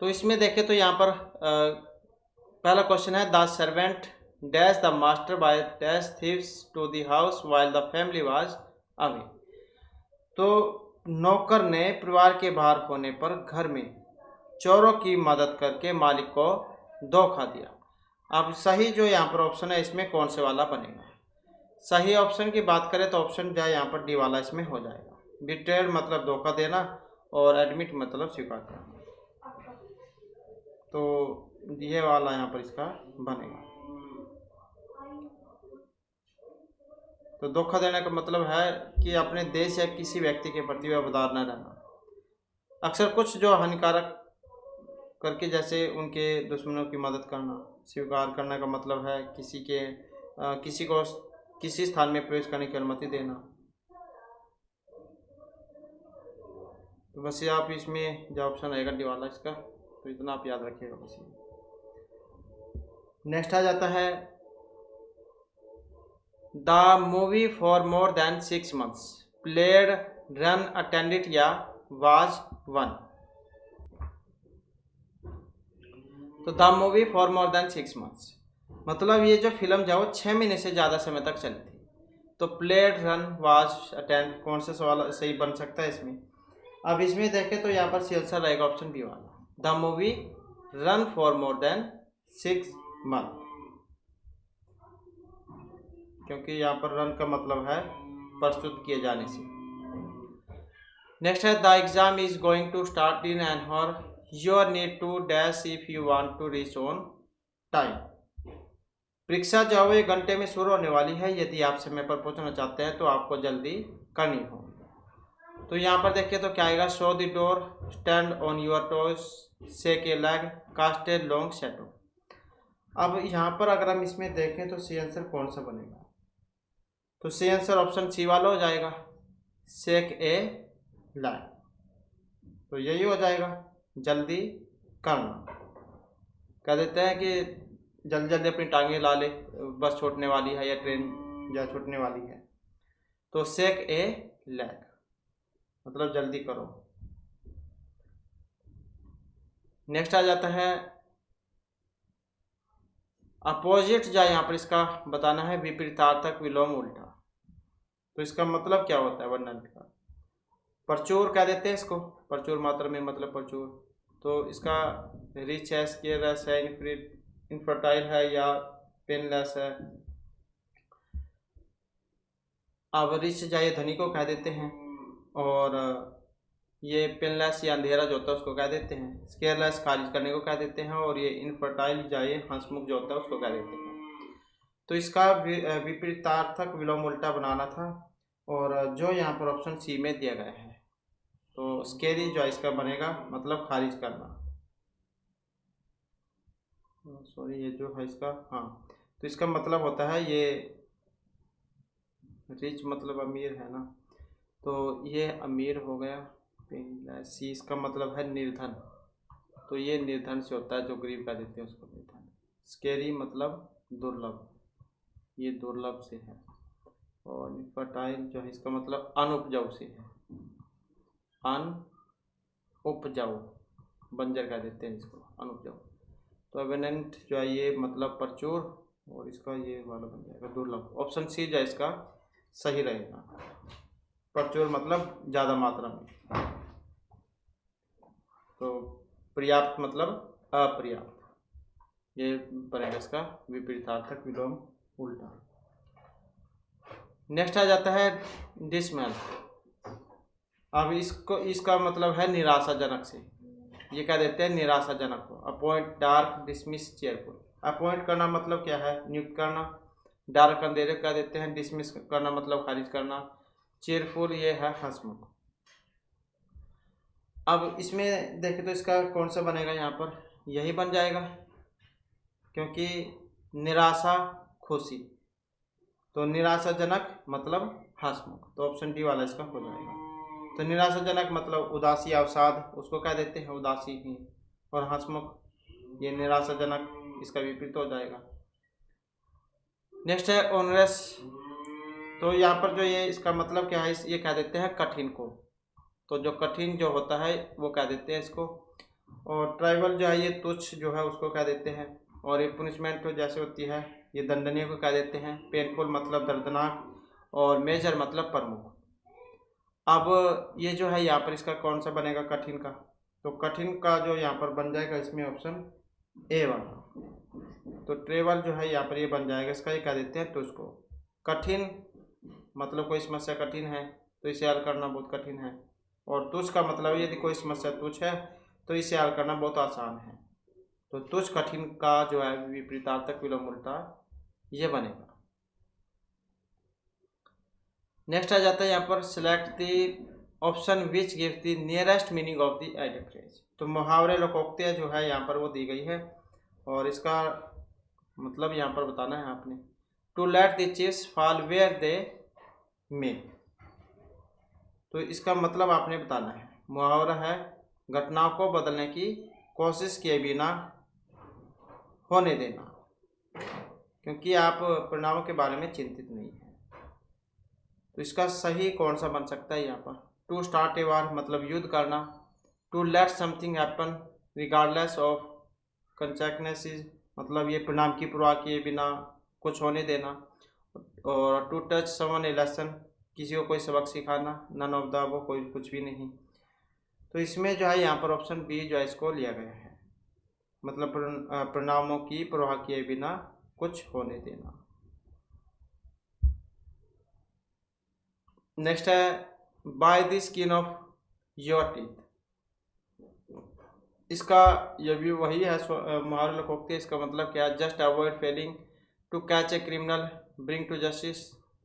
तो इसमें देखें तो यहाँ पर पहला क्वेश्चन है, the servant dash the master by dash thieves to the house while the family was away. तो नौकर ने परिवार के बाहर होने पर घर में चोरों की मदद करके मालिक को धोखा दिया। अब सही जो यहाँ पर ऑप्शन है इसमें कौन से वाला बनेगा? सही ऑप्शन की बात करें तो ऑप्शन जो है यहाँ पर डी वाला इसमें हो जाएगा। बिट्रेड मतलब धोखा देना, और एडमिट मतलब स्वीकार करना। तो ये वाला यहाँ पर इसका बनेगा। तो धोखा देने का मतलब है कि अपने देश या किसी व्यक्ति के प्रति वफादार न रहना। अक्सर कुछ जो हानिकारक करके, जैसे उनके दुश्मनों की मदद करना। स्वीकार करने का मतलब है किसी को किसी स्थान में प्रवेश करने की अनुमति देना। तो बस ये आप इसमें जो ऑप्शन रहेगा डी वाला इसका, तो इतना आप याद रखिएगा बस ये। नेक्स्ट आ जाता है the movie for more than 6 months played, run, attended या वाज वन। तो the movie for more than 6 months मतलब ये जो फिल्म जो 6 महीने से ज़्यादा समय तक चली थी। तो प्लेड, रन, वाच, अटेंड, कौन सा सवाल सही बन सकता है इसमें? अब इसमें देखें तो यहाँ पर सी आंसर रहेगा ऑप्शन बी वाला, the movie run for more than 6 months, क्योंकि यहाँ पर रन का मतलब है प्रस्तुत किए जाने से। नेक्स्ट है the exam is going to start in an hour, your need to dash if you want to reach on time. परीक्षा जो है 1 घंटे में शुरू होने वाली है, यदि आप समय पर पहुंचना चाहते हैं तो आपको जल्दी करनी हो। तो यहाँ पर देखिए तो क्या आएगा, show the door, stand on your toes, shake a leg, cast a long shadow. अब यहाँ पर अगर हम इसमें देखें तो सी आंसर कौन सा बनेगा? तो सी आंसर ऑप्शन सी वाला हो जाएगा, शेक ए लेग। तो यही हो जाएगा, जल्दी करना। कह देते हैं कि जल्दी जल्दी अपनी टांगें ला ले, बस छूटने वाली है या ट्रेन या छूटने वाली है। तो शेक ए लेग मतलब जल्दी करो। नेक्स्ट आ जाता है अपोजिट, जो यहाँ पर इसका बताना है विपरीतार्थक विलोम उल्टा। तो इसका मतलब क्या होता है वर्णन का? प्रचुर कह देते हैं इसको, प्रचुर मात्रा में मतलब प्रचुर। तो इसका रिच है, स्केयरलेस है, इनफर्टाइल है या पेनलेस है। अब रिच जाए धनी को कह देते हैं, और ये पेनलेस या अंधेरा जो होता है उसको कह देते हैं। स्केयरलेस खारिज करने को कह देते हैं, और ये इनफर्टाइल जाए हंसमुख जो होता है उसको कह देते हैं। तो इसका विपरीतार्थक विलोम उल्टा बनाना था, और जो यहाँ पर ऑप्शन सी में दिया गया है। तो स्केरी जो है इसका बनेगा मतलब खारिज करना। सॉरी ये जो है इसका, हाँ, तो इसका मतलब होता है ये रिच मतलब अमीर है ना, तो ये अमीर हो गया। सी इसका मतलब है निर्धन, तो ये निर्धन से होता है, जो गरीब का देते हैं उसको निर्धन। स्केरी मतलब दुर्लभ, ये दुर्लभ से है। और इनफर्टाइल जो है इसका मतलब अनउपजाऊ से है, अनउपजाऊ, बंजर कह देते हैं इसको, अनउपजाऊ। तो एबेनेंट जो है ये मतलब प्रचुर, और इसका ये वाला बन जाएगा दुर्लभ। ऑप्शन सी जो है इसका सही रहेगा, प्रचुर मतलब ज़्यादा मात्रा में। तो पर्याप्त मतलब अपर्याप्त, ये बनेगा इसका विपरीतार्थक विलोम उल्टा। नेक्स्ट आ जाता है डिसमेल। अब इसको इसका मतलब है निराशाजनक से, ये क्या देते हैं निराशाजनक को। Appoint, dark, dismiss, cheerful. Appoint करना मतलब क्या है, नियुक्त करना। डार्क अंधेरे का देते हैं, डिसमिस करना मतलब खारिज करना, चेयरफुल ये है हंसमुख। अब इसमें देखें तो इसका कौन सा बनेगा, यहाँ पर यही बन जाएगा, क्योंकि निराशा खुशी, तो निराशाजनक मतलब हंसमुख। तो ऑप्शन डी वाला इसका हो जाएगा। तो निराशाजनक मतलब उदासी, अवसाद, उसको कह देते हैं उदासी ही, और हंसमुख ये निराशाजनक, इसका विपरीत हो जाएगा। नेक्स्ट है ऑनरस। तो यहाँ पर जो ये इसका मतलब क्या है, ये कह देते हैं कठिन को, तो जो कठिन जो होता है वो कह देते हैं इसको। और ट्राइबल जो है ये तुच्छ जो है उसको कह देते हैं। और ये पनिशमेंट तो जैसे होती है ये दंडनीय को कह देते हैं। पेनफुल मतलब दर्दनाक, और मेजर मतलब प्रमुख। अब ये जो है यहाँ पर इसका कौन सा बनेगा कठिन का, तो कठिन का जो यहाँ पर बन जाएगा इसमें ऑप्शन ए वाला। तो ट्रेवल जो है यहाँ पर ये बन जाएगा इसका, ये कह देते हैं तुझको। कठिन मतलब कोई समस्या कठिन है तो इसे हल करना बहुत कठिन है, और तुझ का मतलब यदि कोई समस्या तुझ है तो इसे हल करना बहुत आसान है। तो तुझ कठिन का जो है विपरीतार्थक विलोम उल्टा ये बनेगा। नेक्स्ट आ जाता है यहाँ पर select the option which give the nearest meaning of the ideal phrase. तो मुहावरे लोकोक्तियाँ जो है यहाँ पर वो दी गई है, और इसका मतलब यहाँ पर बताना है आपने। To let the chips fall where they may. तो इसका मतलब आपने बताना है। मुहावरा है घटनाओं को बदलने की कोशिश किए बिना होने देना, क्योंकि आप परिणामों के बारे में चिंतित नहीं है। तो इसका सही कौन सा बन सकता है यहाँ पर? टू स्टार्ट ए वार मतलब युद्ध करना, to let something happen regardless of consequences मतलब ये परिणाम की परवाह किए बिना कुछ होने देना, और to touch someone a lesson किसी को कोई सबक सिखाना, नन ऑफ द वो कोई कुछ भी नहीं। तो इसमें जो है यहाँ पर ऑप्शन बी जो है इसको लिया गया है, मतलब परिणामों की परवाह किए बिना कुछ होने देना। नेक्स्ट है by the skin of your teeth. इसका ये भी वही है मुहावरा लोकोक्ति। इसका मतलब क्या है? Just avoid failing to catch a criminal, bring to justice,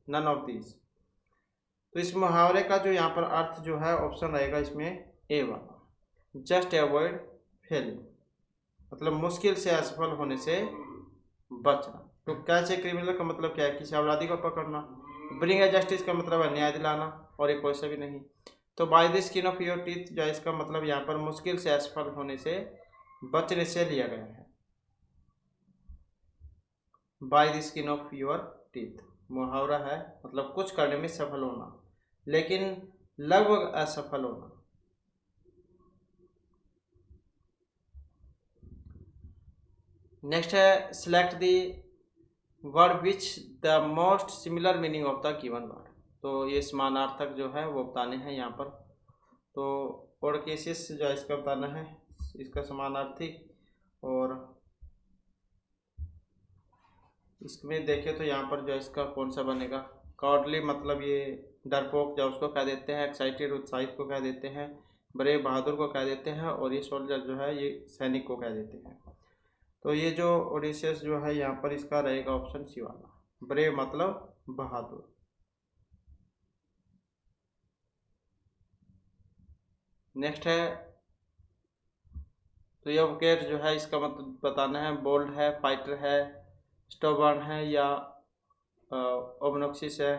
none of this. तो इस मुहावरे का जो यहाँ पर अर्थ जो है ऑप्शन रहेगा इसमें ए वाला, जस्ट अवॉइड फेलिंग मतलब मुश्किल से असफल होने से बचना। तो कैच ए क्रिमिनल का मतलब क्या है? किसी अपराधी को पकड़ना। ब्रिंग ए जस्टिस का मतलब है न्याय दिलाना, और एक वैसा भी नहीं। तो by the skin of your teeth जो इसका मतलब यहाँ पर मुश्किल से असफल होने से बचने से लिया गया है। By the skin of your teeth मुहावरा है मतलब कुछ करने में सफल होना लेकिन लगभग असफल होना। नेक्स्ट है select the word which the most similar meaning of the given word. तो ये समानार्थक जो है वो बताने हैं यहाँ पर। तो वर्ड केसेस जो है इसका बताना है, इसका समानार्थी। और इसमें देखें तो यहाँ पर जो इसका कौन सा बनेगा? काउडली मतलब ये डरपोक जो उसको कह देते हैं, एक्साइटेड उत्साहित को कह देते हैं, ब्रेव बहादुर को कह देते हैं, और ये सोल्जर जो है ये सैनिक को कह देते हैं। तो ये जो ओडिशियस जो है यहाँ पर इसका रहेगा ऑप्शन सी वाला, ब्रेव मतलब बहादुर। नेक्स्ट है तो ये वोकेट जो है इसका मतलब बताना है, बोल्ड है, फाइटर है, स्टोबर्न है या ओबनॉक्सिस है।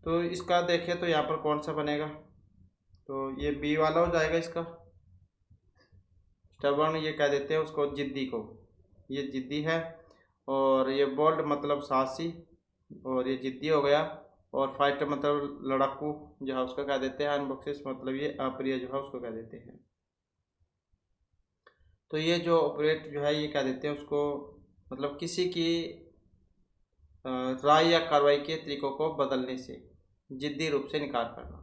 तो इसका देखें तो यहाँ पर कौन सा बनेगा? तो ये बी वाला हो जाएगा इसका। स्टबर्न ये कह देते हैं उसको, जिद्दी को, ये जिद्दी है। और ये बोल्ड मतलब साहसी, और ये जिद्दी हो गया। और फाइटर मतलब लड़ाकू जो है उसको कह देते हैं। अनबॉक्सिस मतलब ये अप्रिय जो है उसको कह देते हैं। तो ये जो ऑपरेट जो है ये कह देते हैं उसको, मतलब किसी की राय या कार्रवाई के तरीकों को बदलने से जिद्दी रूप से इनकार करना,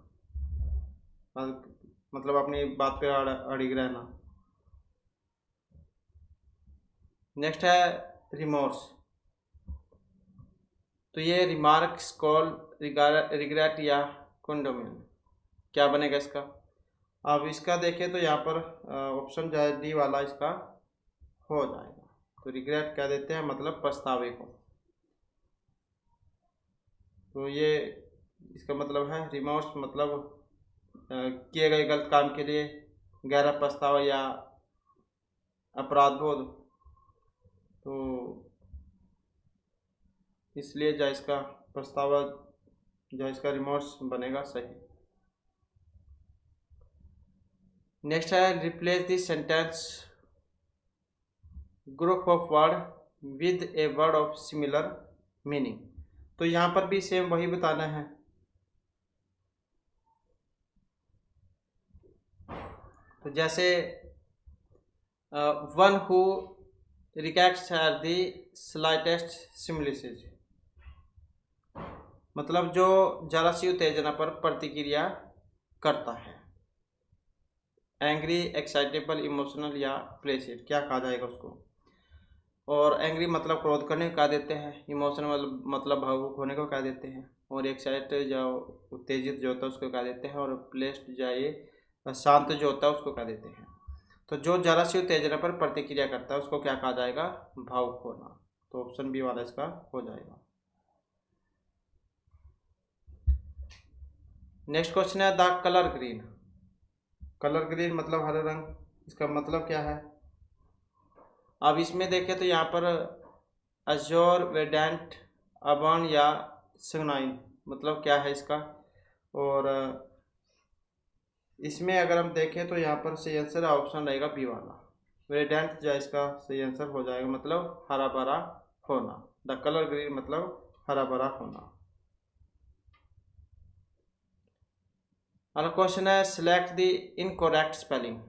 मतलब अपनी बात पे अड़िग रहना। नेक्स्ट है रिमोर्स। तो ये रिमार्क्स कॉल रिग्रेट या कंडोमिन, क्या बनेगा इसका? अब इसका देखें तो यहाँ पर ऑप्शन जो है डी वाला इसका हो जाएगा। तो रिग्रेट कह देते हैं मतलब पछतावे को। तो ये इसका मतलब है रिमोर्स मतलब किए गए गलत काम के लिए गहरा पछतावा या अपराध बोध। तो इसलिए जो इसका पछतावा जो इसका रिमोर्स बनेगा सही। नेक्स्ट है replace the sentence group of word with a word of similar meaning. तो यहाँ पर भी सेम वही बताना है। तो जैसे one who reacts at the slightest similarity मतलब जो जरा सी उत्तेजना पर प्रतिक्रिया करता है। एंग्री, एक्साइटेबल, इमोशनल या प्लेसिड, क्या कहा जाएगा उसको? और एंग्री मतलब क्रोध करने को कह देते हैं, इमोशनल मतलब भावुक होने को कह देते हैं, और एक्साइटेड जो उत्तेजित जो होता है उसको कह देते हैं, और प्लेस्ड जो ये शांत जो होता है उसको कह देते हैं। तो जो जरा सी उत्तेजना पर प्रतिक्रिया करता है उसको क्या कहा जाएगा? भावुक होना। तो ऑप्शन बी वाला इसका हो जाएगा। नेक्स्ट क्वेश्चन है the colour green. Colour green मतलब हरा रंग, इसका मतलब क्या है? अब इसमें देखें तो यहाँ पर अजोर वेडेंट अबान या सिग्नाइन मतलब क्या है इसका। और इसमें अगर हम देखें तो यहाँ पर सही आंसर ऑप्शन रहेगा बी वाला, वेरिडेंट जो इसका सही आंसर हो जाएगा, मतलब हरा भरा होना। द कलर ग्रीन मतलब हरा भरा होना। अगला क्वेश्चन है सिलेक्ट द इनकरेक्ट स्पेलिंग।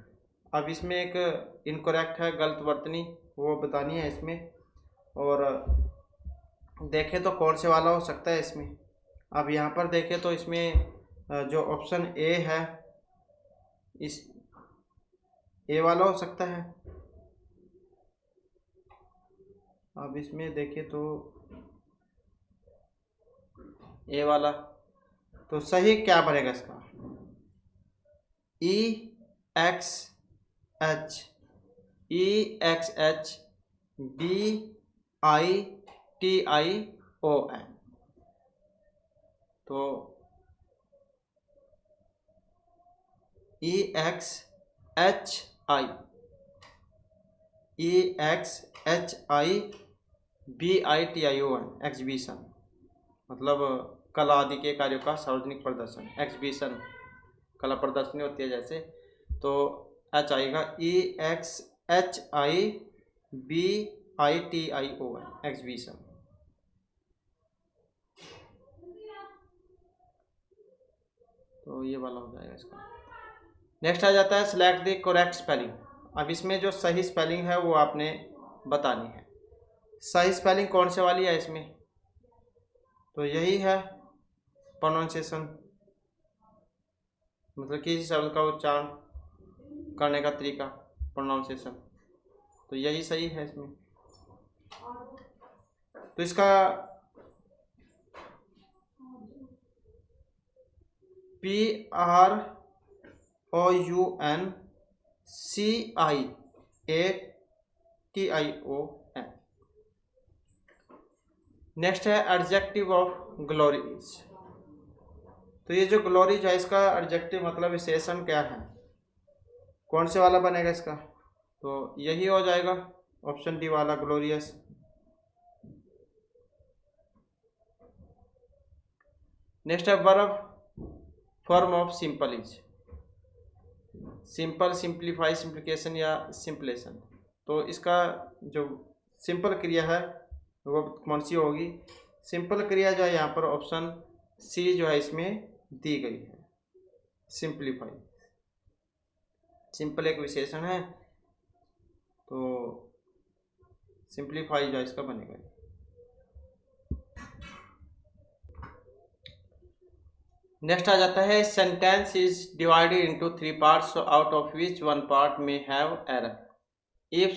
अब इसमें एक इनकरेक्ट है, गलत वर्तनी, वो बतानी है इसमें। और देखें तो कौन से वाला हो सकता है इसमें। अब यहाँ पर देखें तो इसमें जो ऑप्शन ए है, इस ए वाला हो सकता है। अब इसमें देखें तो ए वाला, तो सही क्या बनेगा इसका, E X H, E X H B I T I O N. तो E X H I, E X H I B I T I O N, exhibition मतलब कला आदि के कार्यों का सार्वजनिक प्रदर्शन। एग्जीबिशन कला प्रदर्शनी होती है जैसे, तो एच आएगा, E X H I B I T I O N, exhibition. तो ये वाला हो जाएगा इसका। नेक्स्ट आ जाता है सिलेक्ट द करेक्ट स्पेलिंग। अब इसमें जो सही स्पेलिंग है वो आपने बतानी है। सही स्पेलिंग कौन से वाली है इसमें, तो यही है प्रोनाउंसिएशन, मतलब किसी शब्द का उच्चारण करने का तरीका, प्रोनाउंसिएशन, तो यही सही है इसमें। तो इसका P R O N U N C I A I O O. Next है एडजेक्टिव ऑफ ग्लोरीज। तो ये जो ग्लोरीज है इसका एडजेक्टिव मतलब विशेषण क्या है, कौन से वाला बनेगा इसका, तो यही हो जाएगा ऑप्शन डी वाला, ग्लोरियस। नेक्स्ट है verb form of simple is, simple, simplify, simplification या सिंपलेशन। तो इसका जो सिंपल क्रिया है वो कौन सी होगी, सिंपल क्रिया जो है यहाँ पर ऑप्शन सी जो है इसमें दी गई है, सिंप्लीफाई। सिंपल एक विशेषण है, तो सिंप्लीफाई जो इसका बनेगा। नेक्स्ट आ जाता है sentence is divided into 3 parts out of which 1 part में have error, if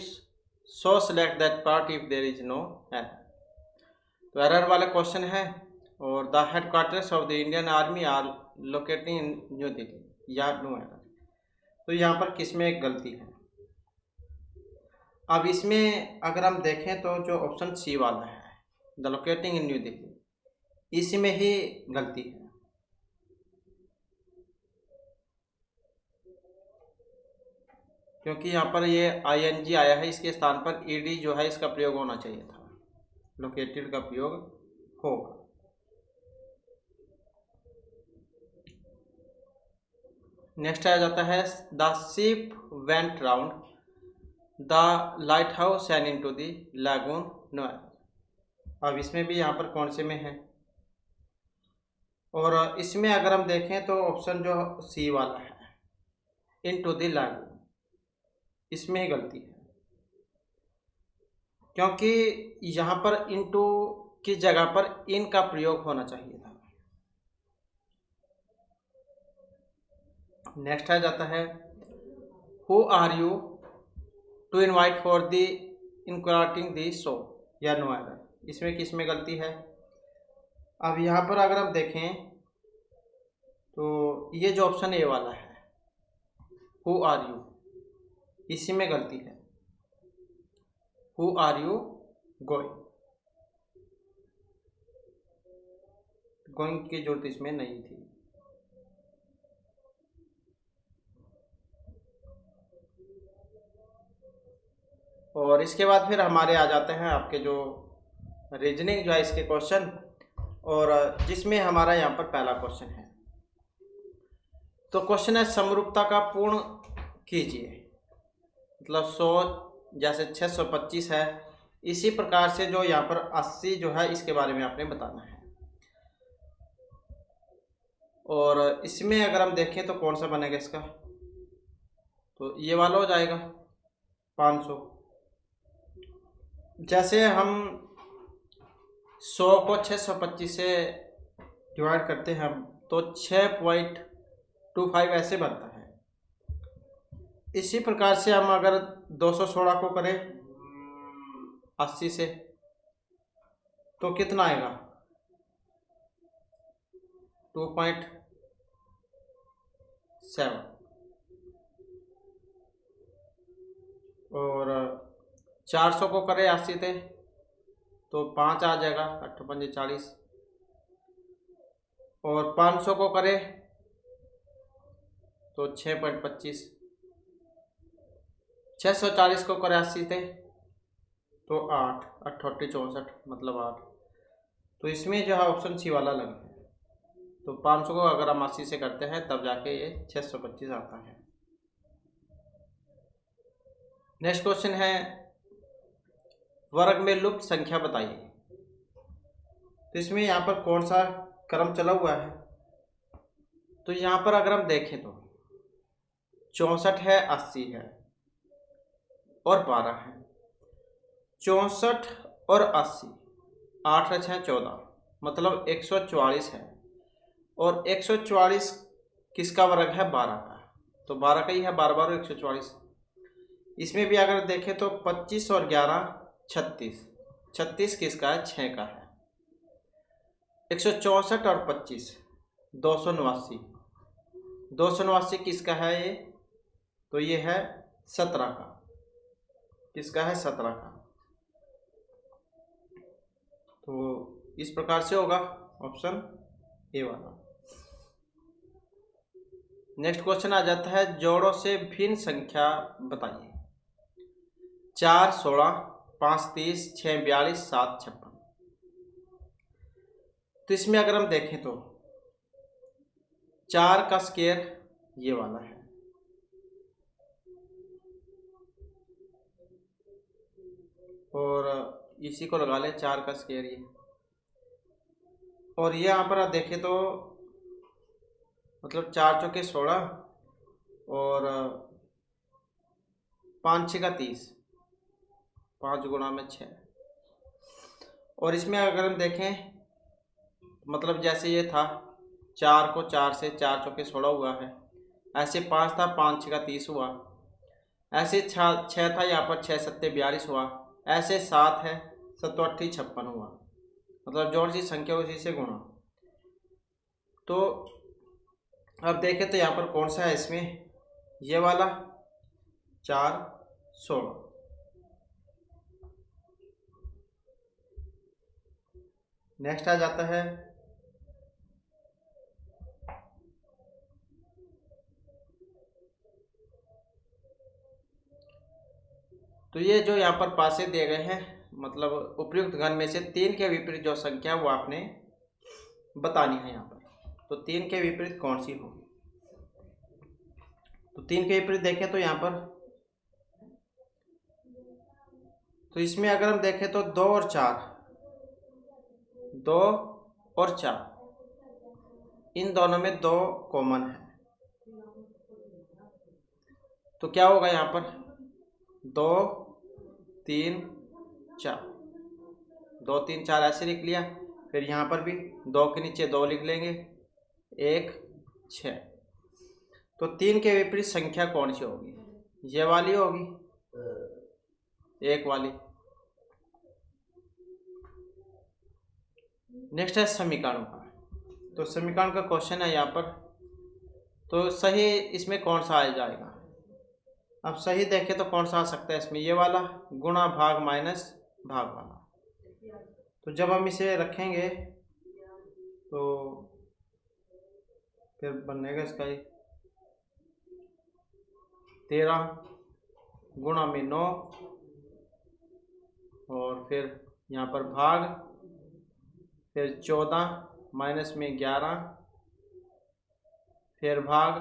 so select that part if there is no error. तो एरर वाला क्वेश्चन है, और the headquarters of the Indian army are located in new Delhi या no error. तो यहाँ पर किसमें एक गलती है। अब इसमें अगर हम देखें तो जो ऑप्शन सी वाला है, the locating in new Delhi, इसी में ही गलती है। क्योंकि यहाँ पर ये आईएनजी आया है, इसके स्थान पर ईडी जो है इसका प्रयोग होना चाहिए था, लोकेटेड का प्रयोग होगा। नेक्स्ट आ जाता है the ship went round the light house and into the lagoon no error. अब इसमें भी यहाँ पर कौन से में है, और इसमें अगर हम देखें तो ऑप्शन जो सी वाला है, इनटू द लगून, इसमें ही गलती है। क्योंकि यहाँ पर इनटू की जगह पर इन का प्रयोग होना चाहिए था। नेक्स्ट आ जाता है who are you to invite for the inaugurating the show या नो एरर, इसमें किस में गलती है। अब यहाँ पर अगर हम देखें तो ये जो ऑप्शन ए वाला है, हु आर यू, इसी में गलती है। Who are you going, going की जरूरत इसमें नहीं थी। और इसके बाद फिर हमारे आ जाते हैं आपके जो रीजनिंग जो है इसके क्वेश्चन, और जिसमें हमारा यहाँ पर पहला क्वेश्चन है। तो क्वेश्चन है समरूपता का पूर्ण कीजिए। मतलब 100 जैसे 625 है, इसी प्रकार से जो यहाँ पर 80 जो है इसके बारे में आपने बताना है। और इसमें अगर हम देखें तो कौन सा बनेगा इसका, तो ये वाला हो जाएगा 500। जैसे हम 100 को 625 से डिवाइड करते हैं तो 6.25 ऐसे बनता है। इसी प्रकार से हम अगर 216 को करें 80 से तो कितना आएगा, 2.7। और 400 को करें 80 से तो 5 आ जाएगा, 8 पंजे 40। और 500 को करें तो 6.25। 640 को करें 80 से तो 8, 8 64 मतलब 8। तो इसमें जो है ऑप्शन सी वाला लगा है। तो 500 को अगर हम 80 से करते हैं तब जाके ये 625 आता है। नेक्स्ट क्वेश्चन है वर्ग में लुप्त संख्या बताइए। तो इसमें यहाँ पर कौन सा क्रम चला हुआ है, तो यहाँ पर अगर हम देखें तो 64 है, 80 है और 12 है। 64 और 80, 8 और 6 14, मतलब 144 है। और 144 किसका वर्ग है, 12 का। तो 12 का ही है, 12 12 144। इसमें भी अगर देखें तो 25 और 11 36, 36 किसका है, 6 का है। 164 और 25 289, 289 किसका है ये, तो ये है 17 का। किसका है, 17 का। तो इस प्रकार से होगा ऑप्शन ए वाला। नेक्स्ट क्वेश्चन आ जाता है जोड़ों से भिन्न संख्या बताइए। 4 16, 5 30, 6 42, 7 56। तो इसमें अगर हम देखें तो 4 का स्क्वायर ये वाला है, और इसी को लगा ले 4 का स्क्वायर ये। और ये यहाँ पर देखें तो मतलब 4 चौके 16 और 5 6 का 30, 5 गुणा में 6। और इसमें अगर हम देखें मतलब जैसे ये था 4 को 4 से 4 चौके 16 हुआ है, ऐसे 5 था, 5 6 का 30 हुआ, ऐसे 6 था यहाँ पर 6 7 42 हुआ, ऐसे 7 है 7 8 56 हुआ। मतलब जो सी संख्या उसी से गुणा। तो अब देखें तो यहाँ पर कौन सा है, इसमें ये वाला 4 16। नेक्स्ट आ जाता है तो ये जो यहाँ पर पासे दिए गए हैं, मतलब उपयुक्त घन में से 3 के विपरीत जो संख्या वो आपने बतानी है यहाँ पर। तो 3 के विपरीत कौन सी होगी, तो 3 के विपरीत देखें तो यहाँ पर, तो इसमें अगर हम देखें तो 2 और 4, 2 और 4 इन दोनों में 2 कॉमन है। तो क्या होगा यहाँ पर 2 3 4, 2 3 4 ऐसे लिख लिया। फिर यहाँ पर भी 2 के नीचे 2 लिख लेंगे, 1 6। तो 3 के विपरीत संख्या कौन सी होगी, ये वाली होगी, 1 वाली। नेक्स्ट है समीकरण का। तो समीकरण का क्वेश्चन है यहाँ पर, तो सही इसमें कौन सा आ जाएगा। अब सही देखें तो कौन सा आ सकता है इसमें, ये वाला गुणा भाग माइनस भाग वाला। तो जब हम इसे रखेंगे तो फिर बनेगा इसका 13 गुणा में 9 और फिर यहाँ पर भाग, फिर 14 माइनस में 11, फिर भाग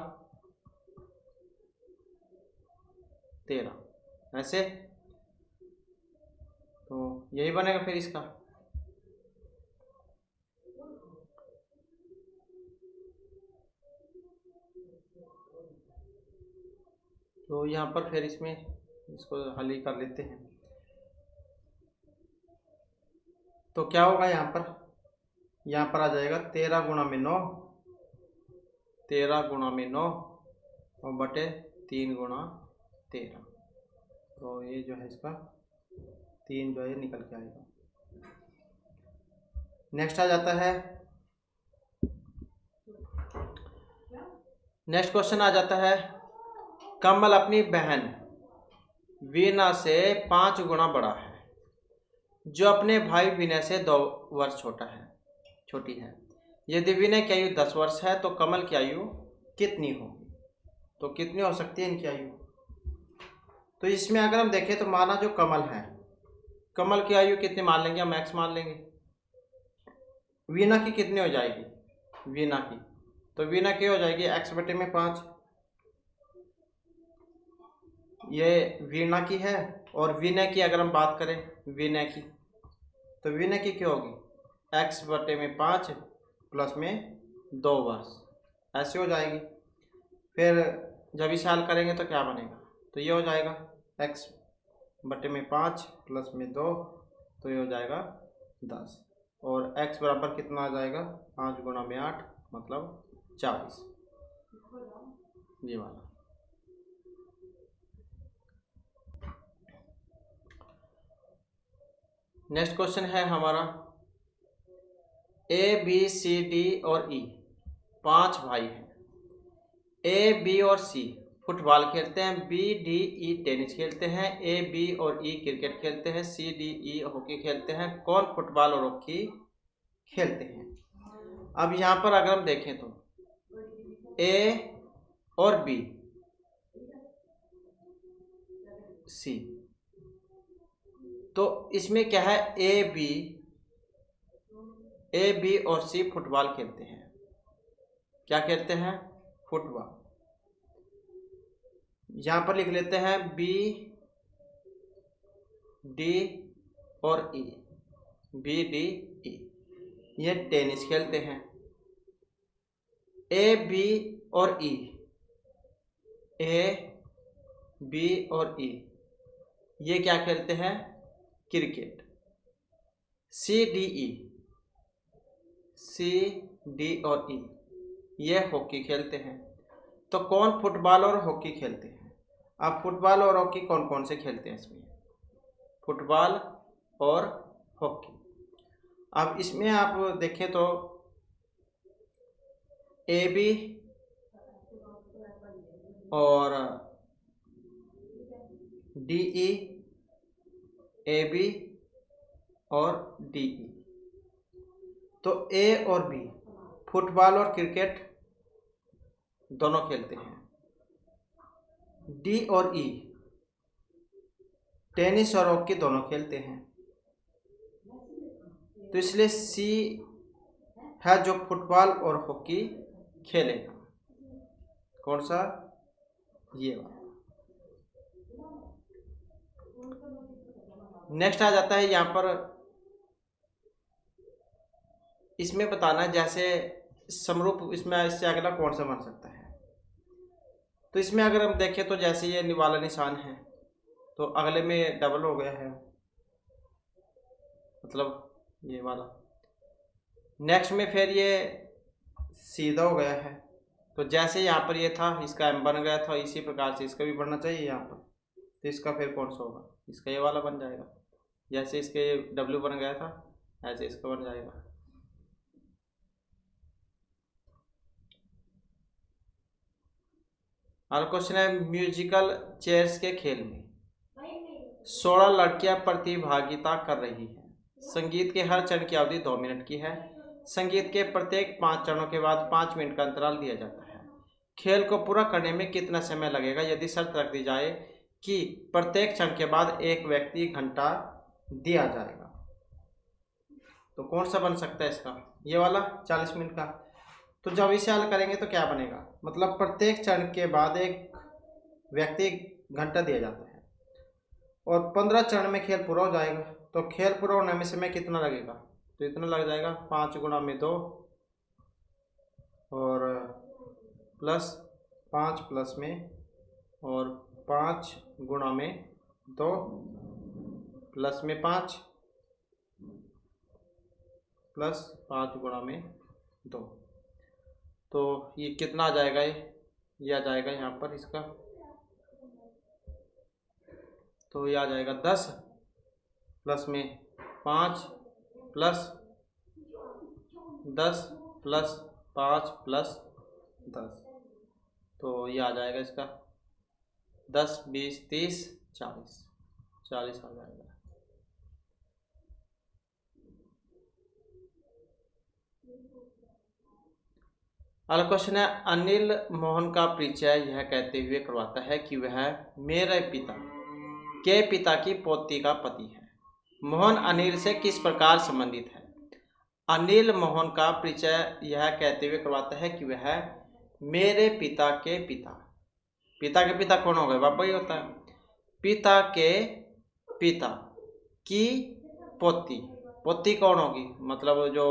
13, ऐसे। तो यही बनेगा फिर इसका। तो यहाँ पर फिर इसमें इसको हल ही कर लेते हैं। तो क्या होगा यहाँ पर आ जाएगा 13 गुणा में 9, 13 गुणा में 9 और बटे 3 गुणा 13। तो ये जो है इसका 3 जो है निकल के आएगा। नेक्स्ट आ जाता है, नेक्स्ट क्वेश्चन आ जाता है, कमल अपनी बहन वीना से 5 गुना बड़ा है, जो अपने भाई विनय से 2 वर्ष छोटी है। यदि विनय की आयु 10 वर्ष है तो कमल की आयु कितनी होगी? तो कितनी हो सकती है इनकी आयु? तो इसमें अगर हम देखें तो माना जो कमल है, कमल की आयु कितनी मान लेंगे? हम x मान लेंगे। वीना की कितनी हो जाएगी? वीना की तो वीना की हो जाएगी x बटे में 5। ये वीना की है। और विनय की अगर हम बात करें, विनय की, तो विनय की क्या होगी? x बटे में 5 प्लस में 2 वर्ष, ऐसे हो जाएगी। फिर जब इसे हल करेंगे तो क्या बनेगा? तो ये हो जाएगा x बटे में 5 प्लस में 2, तो ये हो जाएगा 10। और x बराबर कितना आ जाएगा? 5 गुणा में 8 मतलब 40, ये वाला। नेक्स्ट क्वेश्चन है हमारा, ए बी सी डी और ई 5 भाई हैं। ए बी और सी फुटबॉल खेलते हैं, बी डी ई टेनिस खेलते हैं, ए बी और ई क्रिकेट खेलते हैं, सी डी ई हॉकी खेलते हैं। कौन फुटबॉल और हॉकी खेलते हैं? अब यहाँ पर अगर हम देखें तो ए और बी, सी, तो इसमें क्या है? ए बी और सी फुटबॉल खेलते हैं। क्या खेलते हैं? फुटबॉल। यहां पर लिख लेते हैं बी डी और ई, बी डी ई, ये टेनिस खेलते हैं। ए बी और ई, ए बी और ई, ये क्या खेलते हैं? Cricket. C D E, C D और ई, ये हॉकी खेलते हैं। तो कौन फुटबॉल और हॉकी खेलते हैं? अब फुटबॉल और हॉकी कौन कौन से खेलते हैं इसमें? फुटबॉल और हॉकी। अब इसमें आप देखें तो ए बी और डी ई, ए बी और डी ई, तो ए और बी फुटबॉल और क्रिकेट दोनों खेलते हैं। डी और ई टेनिस और हॉकी दोनों खेलते हैं। तो इसलिए सी है जो फुटबॉल और हॉकी खेलेगा। कौन सा? ये वाला। नेक्स्ट आ जाता है यहाँ पर, इसमें बताना जैसे समरूप इसमें इससे अगला कौन सा बन सकता है। तो इसमें अगर हम देखें तो जैसे ये वाला निशान है तो अगले में डबल हो गया है, मतलब ये वाला। नेक्स्ट में फिर ये सीधा हो गया है। तो जैसे यहाँ पर ये था, इसका एम बन गया था, इसी प्रकार से इसका भी बनना चाहिए यहाँ पर। तो इसका फिर कौन सा होगा? इसका ये वाला बन जाएगा। जैसे इसके डब्ल्यू बन गया था ऐसे इसका बन जाएगा। और क्वेश्चन है, म्यूजिकल चेयर्स के खेल में 16 लड़कियां प्रतिभागिता कर रही हैं। संगीत के हर चरण की अवधि 2 मिनट की है। संगीत के प्रत्येक 5 चरणों के बाद 5 मिनट का अंतराल दिया जाता है। खेल को पूरा करने में कितना समय लगेगा यदि शर्त रख दी जाए कि प्रत्येक क्षण के बाद एक व्यक्ति घंटा दिया जाएगा? तो कौन सा बन सकता है इसका, ये वाला 40 मिनट का। तो जब इसे हल करेंगे तो क्या बनेगा, मतलब प्रत्येक चरण के बाद एक व्यक्ति घंटा दिया जाता है और 15 चरण में खेल पूरा हो जाएगा। तो खेल पूरा होने में समय कितना लगेगा, तो इतना लग जाएगा 5 गुणा में 2 और प्लस 5 प्लस में और 5 गुणा में 2 प्लस में 5 प्लस 5 गुणा में 2। तो ये कितना आ जाएगा, ये आ जाएगा यहाँ पर इसका, तो ये आ जाएगा 10 प्लस में 5 प्लस 10 प्लस 5 प्लस 10। तो ये आ जाएगा इसका 10 20 30 40 आ जाएगा। अगला क्वेश्चन है, अनिल मोहन का परिचय यह कहते हुए करवाता है कि वह मेरे पिता के पिता की पोती का पति है। मोहन अनिल से किस प्रकार संबंधित है। अनिल मोहन का परिचय यह कहते हुए करवाता है कि वह मेरे पिता के पिता के पिता कौन हो गए, बाबा ही होता है। पिता के पिता की पोती कौन होगी, मतलब जो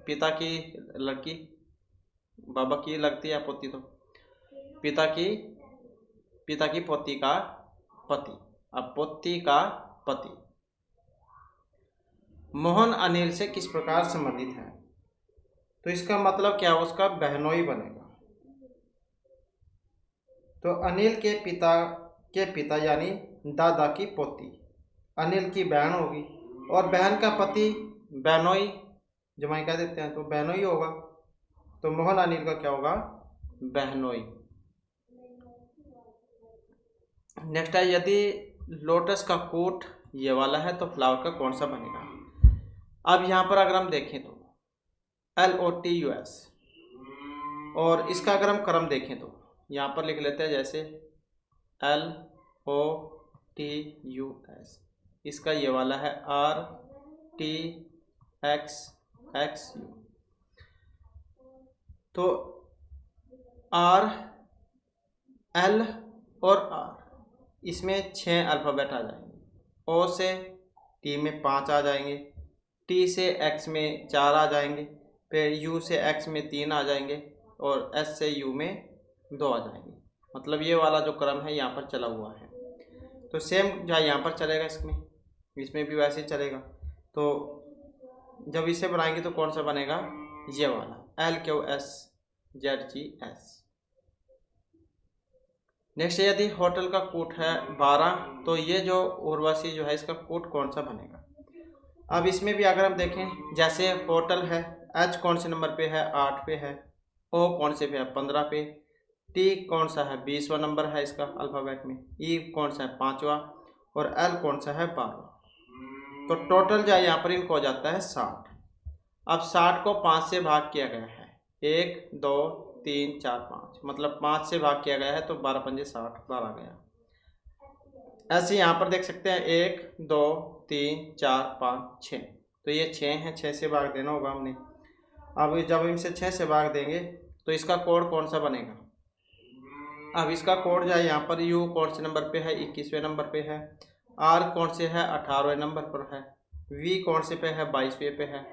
पिता की लड़की बाबा की लगती है पोती, तो पिता की पोती का पति। अब पोती का पति मोहन अनिल से किस प्रकार संबंधित है, तो इसका मतलब क्या, उसका बहनोई बनेगा। तो अनिल के पिता यानी दादा की पोती अनिल की बहन होगी और बहन का पति बहनोई जमाई कह देते हैं, तो बहनोई होगा। तो मोहन अनिल का क्या होगा, बहनोई। नेक्स्ट है, यदि लोटस का कोट ये वाला है तो फ्लावर का कौन सा बनेगा। अब यहाँ पर अगर हम देखें तो LOTUS और इसका अगर हम क्रम देखें तो यहाँ पर लिख लेते हैं जैसे LOTUS, इसका ये वाला है RTXXU। तो R L और R इसमें 6 अल्फ़ाबेट आ जाएंगे। O से T में 5 आ जाएंगे, T से X में 4 आ जाएंगे, फिर U से X में 3 आ जाएंगे और S से U में 2 आ जाएंगे। मतलब ये वाला जो क्रम है यहाँ पर चला हुआ है। तो सेम जहाँ यहाँ पर चलेगा इसमें भी वैसे ही चलेगा। तो जब इसे बनाएंगे तो कौन सा बनेगा, ये वाला LQSZGS। नेक्स्ट, यदि होटल का कोड है 12 तो ये जो उर्वशी जो है इसका कोड कौन सा बनेगा। अब इसमें भी अगर हम देखें, जैसे होटल है, H कौन से नंबर पे है, 8 पे है, O कौन से पे है, 15 पे, T कौन सा है, 20वां नंबर है इसका अल्फ़ाबेट में, E कौन सा है, 5वां और L कौन सा है, 12वां। तो टोटल जो है यहाँ पर इनको हो जाता है 60। अब 60 को 5 से भाग किया गया है, 1 2 3 4 5, मतलब 5 से भाग किया गया है तो 12 पंजे 60 बार आ गया। ऐसे यहाँ पर देख सकते हैं 1 2 3 4 5 6, तो ये 6 हैं, 6 से भाग देना होगा हमने। अब जब इनसे 6 से भाग देंगे तो इसका कोड कौन सा बनेगा। अब इसका कोड जो है यहाँ पर U कौन से नंबर पे है, 21वें नंबर पे है, R कौन से है, 18वें नंबर पर है, V कौन से पे है, 22वें पे है,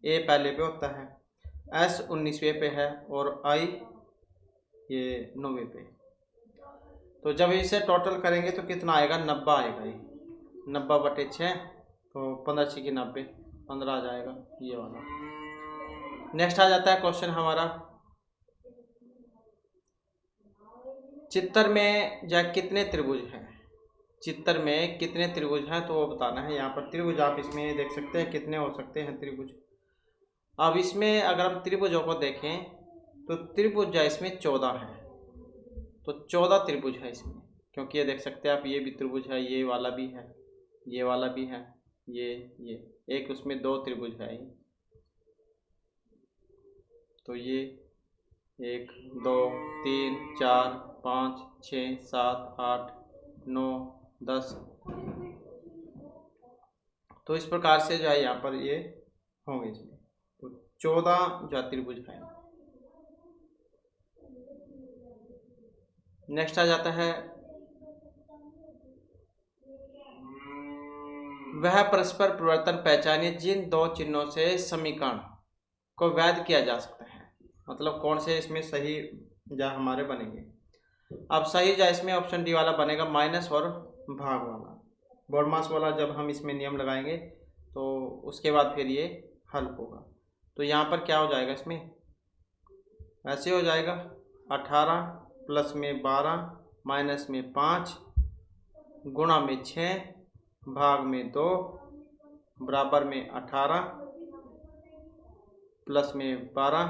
A पहले पे होता है, S 19वें पे है और I ये 9वें पे। तो जब इसे टोटल करेंगे तो कितना आएगा, 90 आएगा। ये 90/6 तो 15 6 90, 15 आ जाएगा ये वाला। नेक्स्ट आ जाता है क्वेश्चन हमारा, चित्र में या कितने त्रिभुज हैं, चित्र में कितने त्रिभुज हैं तो वो बताना है। यहाँ पर त्रिभुज आप इसमें देख सकते हैं कितने हो सकते हैं त्रिभुज। अब इसमें अगर हम त्रिभुजों को देखें तो त्रिभुज जो इसमें 14 है, तो 14 त्रिभुज है इसमें, क्योंकि ये देख सकते हैं आप, ये भी त्रिभुज है, ये वाला भी है, ये वाला भी है, ये एक उसमें 2 त्रिभुज है, तो ये 1 2 3 4 5 6 7 8 9 10, तो इस प्रकार से जो है यहाँ पर ये होंगे इसमें। तो 14 जो त्रिभुज हैं। नेक्स्ट आ जाता है वह परस्पर परिवर्तन पहचानिए जिन दो चिन्हों से समीकरण को वैध किया जा सकता है। मतलब कौन से इसमें सही जा हमारे बनेंगे। अब सही जा इसमें ऑप्शन डी वाला बनेगा, माइनस और भाग वाला। बॉडमास वाला जब हम इसमें नियम लगाएंगे तो उसके बाद फिर ये हल होगा। तो यहाँ पर क्या हो जाएगा, इसमें ऐसे हो जाएगा 18 प्लस में 12 माइनस में 5 गुणा में 6 भाग में 2 बराबर में 18 प्लस में 12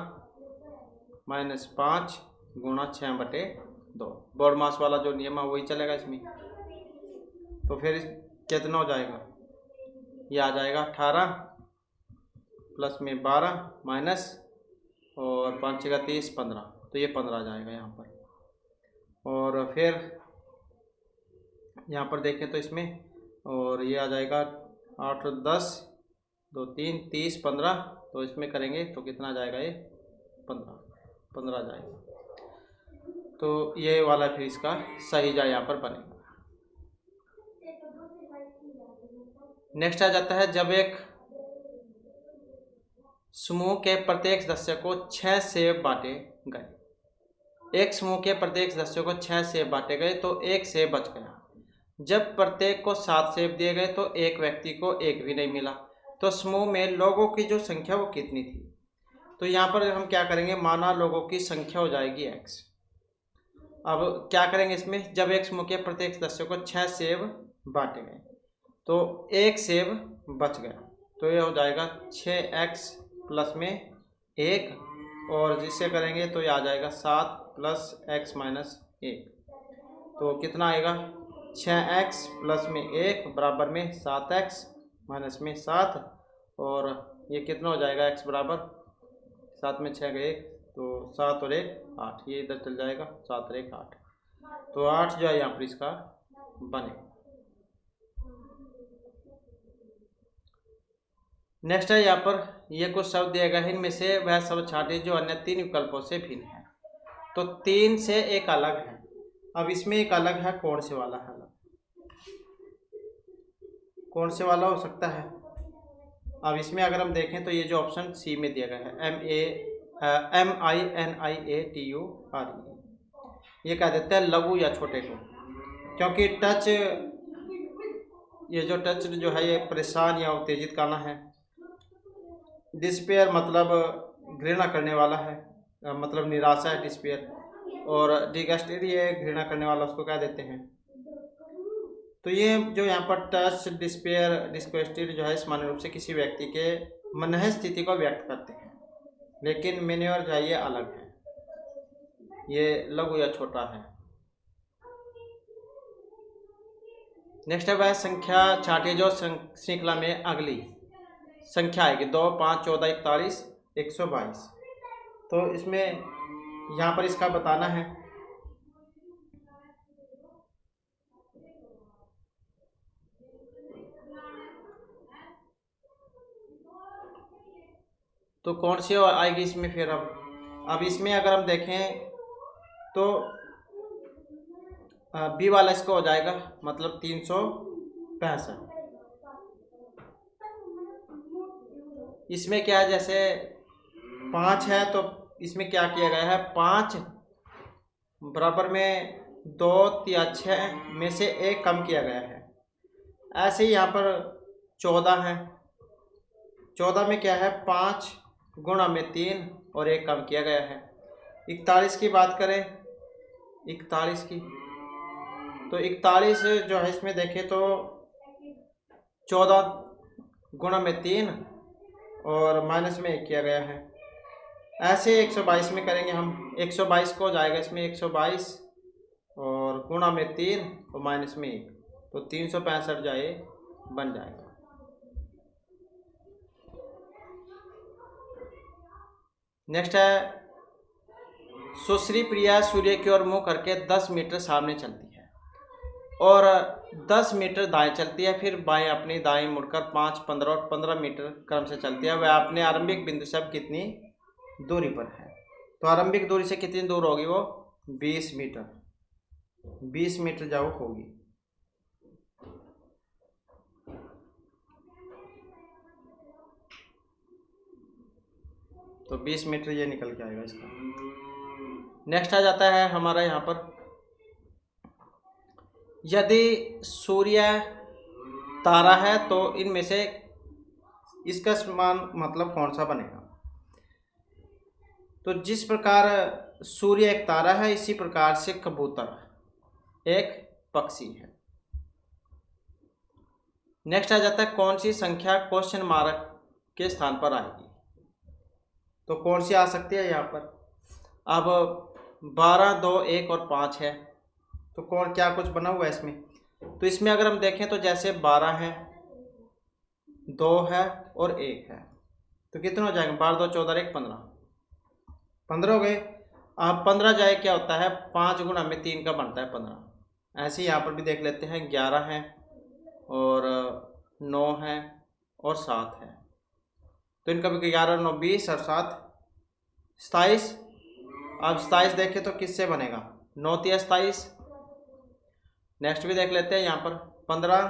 माइनस 5 गुणा 6/2। बॉडमास वाला जो नियम है वही चलेगा इसमें। तो फिर कितना हो जाएगा, ये आ जाएगा 18 प्लस में 12 माइनस और 5 का 30 15, तो ये 15 आ जाएगा यहाँ पर। और फिर यहाँ पर देखें तो इसमें और ये आ जाएगा 8 10 2 3 30 15, तो इसमें करेंगे तो कितना आ जाएगा, ये 15 आ जाएगा। तो ये वाला फिर इसका सही जा यहाँ पर बनेगा। नेक्स्ट आ जाता है जब एक समूह के प्रत्येक सदस्य को 6 सेब बांटे गए। एक समूह के प्रत्येक सदस्यों को 6 सेब बांटे गए तो 1 सेब बच गया। जब प्रत्येक को 7 सेब दिए गए तो एक व्यक्ति को 1 भी नहीं मिला। तो समूह में लोगों की जो संख्या वो कितनी थी। तो यहाँ पर हम क्या करेंगे, माना लोगों की संख्या हो जाएगी x। अब क्या करेंगे इसमें, जब एक समूह के प्रत्येक सदस्य को 6 सेब बांटे गए तो 1 सेब बच गया। तो ये हो जाएगा 6x प्लस में 1, और जिससे करेंगे तो ये आ जाएगा 7 प्लस x माइनस 1। तो कितना आएगा, 6x प्लस में 1 बराबर में 7x माइनस में 7, और ये कितना हो जाएगा x बराबर 7 में 6 का 1, तो 7 और 1 8, ये इधर चल जाएगा 7 और 1 8। तो 8 जो है यहाँ पर इसका बनेगा। नेक्स्ट है यहाँ पर ये कुछ शब्द दिए गए हैं, इनमें से वह शब्द छांटे जो अन्य 3 विकल्पों से भिन्न है। तो 3 से एक अलग है। अब इसमें एक अलग है, कौन से वाला है अलग, कौन से वाला हो सकता है। अब इसमें अगर हम देखें तो ये जो ऑप्शन सी में दिया गया है MINIATURE, ये कह देते हैं लघु या छोटे को, क्योंकि टच, ये जो टच जो है ये परेशान या उत्तेजित करना है। डिस्पेयर मतलब घृणा करने वाला है, मतलब निराशा है डिस्पेयर, और डिगस्टेड ये घृणा करने वाला उसको कह देते हैं। तो ये जो यहाँ पर टच डिस्पेयर डिस्क्वेस्टेड जो है सामान्य रूप से किसी व्यक्ति के मनह स्थिति को व्यक्त करते हैं, लेकिन मेन्योर जो है ये अलग है, ये लघु या छोटा है। नेक्स्ट है वह संख्या छांटिए जो श्रृंखला में अगली संख्या आएगी 2 5 14 41 122। तो इसमें यहाँ पर इसका बताना है। तो कौन सी आएगी इसमें फिर। अब इसमें अगर हम देखें तो बी वाला इसको हो जाएगा, मतलब 365। इसमें क्या है, जैसे 5 है तो इसमें क्या किया गया है, 5 बराबर में 2 या 6 में से 1 कम किया गया है। ऐसे ही यहाँ पर 14 है, 14 में क्या है, 5 गुणा में 3 और 1 कम किया गया है। 41 की बात करें, 41 की, तो 41 जो है इसमें देखें तो 14 गुणा में 3 और माइनस में 1 किया गया है। ऐसे 122 में करेंगे हम, 122 को जाएगा इसमें 122 और गुणा में 3 और माइनस में 1, तो 365 जाए बन जाएगा। नेक्स्ट है सुश्री प्रिया सूर्य की ओर मुंह करके 10 मीटर सामने चलती है। और 10 मीटर दाएं चलती है, फिर बाएं अपनी दाएं मुड़कर 5, 15 और 15 मीटर क्रम से चलती है। वह अपने आरंभिक बिंदु से अब कितनी दूरी पर है? तो आरंभिक दूरी से कितनी दूर होगी वो? 20 मीटर। 20 मीटर जाओ होगी। तो 20 मीटर ये निकल के आएगा इसका। नेक्स्ट आ जाता है हमारा यहाँ पर, यदि सूर्य तारा है तो इनमें से इसका समान मतलब कौन सा बनेगा? तो जिस प्रकार सूर्य एक तारा है, इसी प्रकार से कबूतर एक पक्षी है। नेक्स्ट आ जाता है, कौन सी संख्या क्वेश्चन मार्क के स्थान पर आएगी? तो कौन सी आ सकती है यहाँ पर? अब 12, 2, 1 और 5 है, तो कौन क्या कुछ बना हुआ है इसमें? तो इसमें अगर हम देखें तो जैसे 12 है, 2 है और 1 है, तो कितने हो जाएंगे? 12, 2, 14, 1, 15, 15 हो गए। अब 15 जाए क्या होता है? 5 गुणा में 3 का बनता है 15। ऐसे यहाँ पर भी देख लेते हैं, 11 है और 9 है और 7 है, तो इनका भी 11, 9, 20 और 7 27। अब 27 देखें तो किससे बनेगा? 9 3 27। नेक्स्ट भी देख लेते हैं यहाँ पर, 15,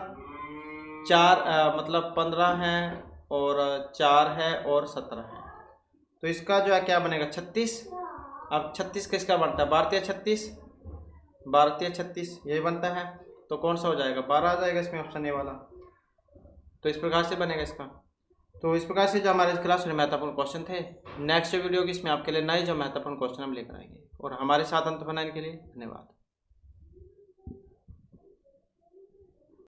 4 मतलब 15 है और 4 है और 17 है, तो इसका जो है क्या बनेगा? 36। अब 36 किसका बनता है? 12 3 36, 12 3 36 यही बनता है, तो कौन सा हो जाएगा? 12 आ जाएगा इसमें, ऑप्शन ए वाला। तो इस प्रकार से बनेगा इसका। तो इस प्रकार से जो हमारे इस क्लास में महत्वपूर्ण क्वेश्चन थे, नेक्स्ट वीडियो की इसमें आपके लिए नए जो महत्वपूर्ण क्वेश्चन हम लेकर आएंगे। और हमारे साथ अंत बनाने के लिए धन्यवाद।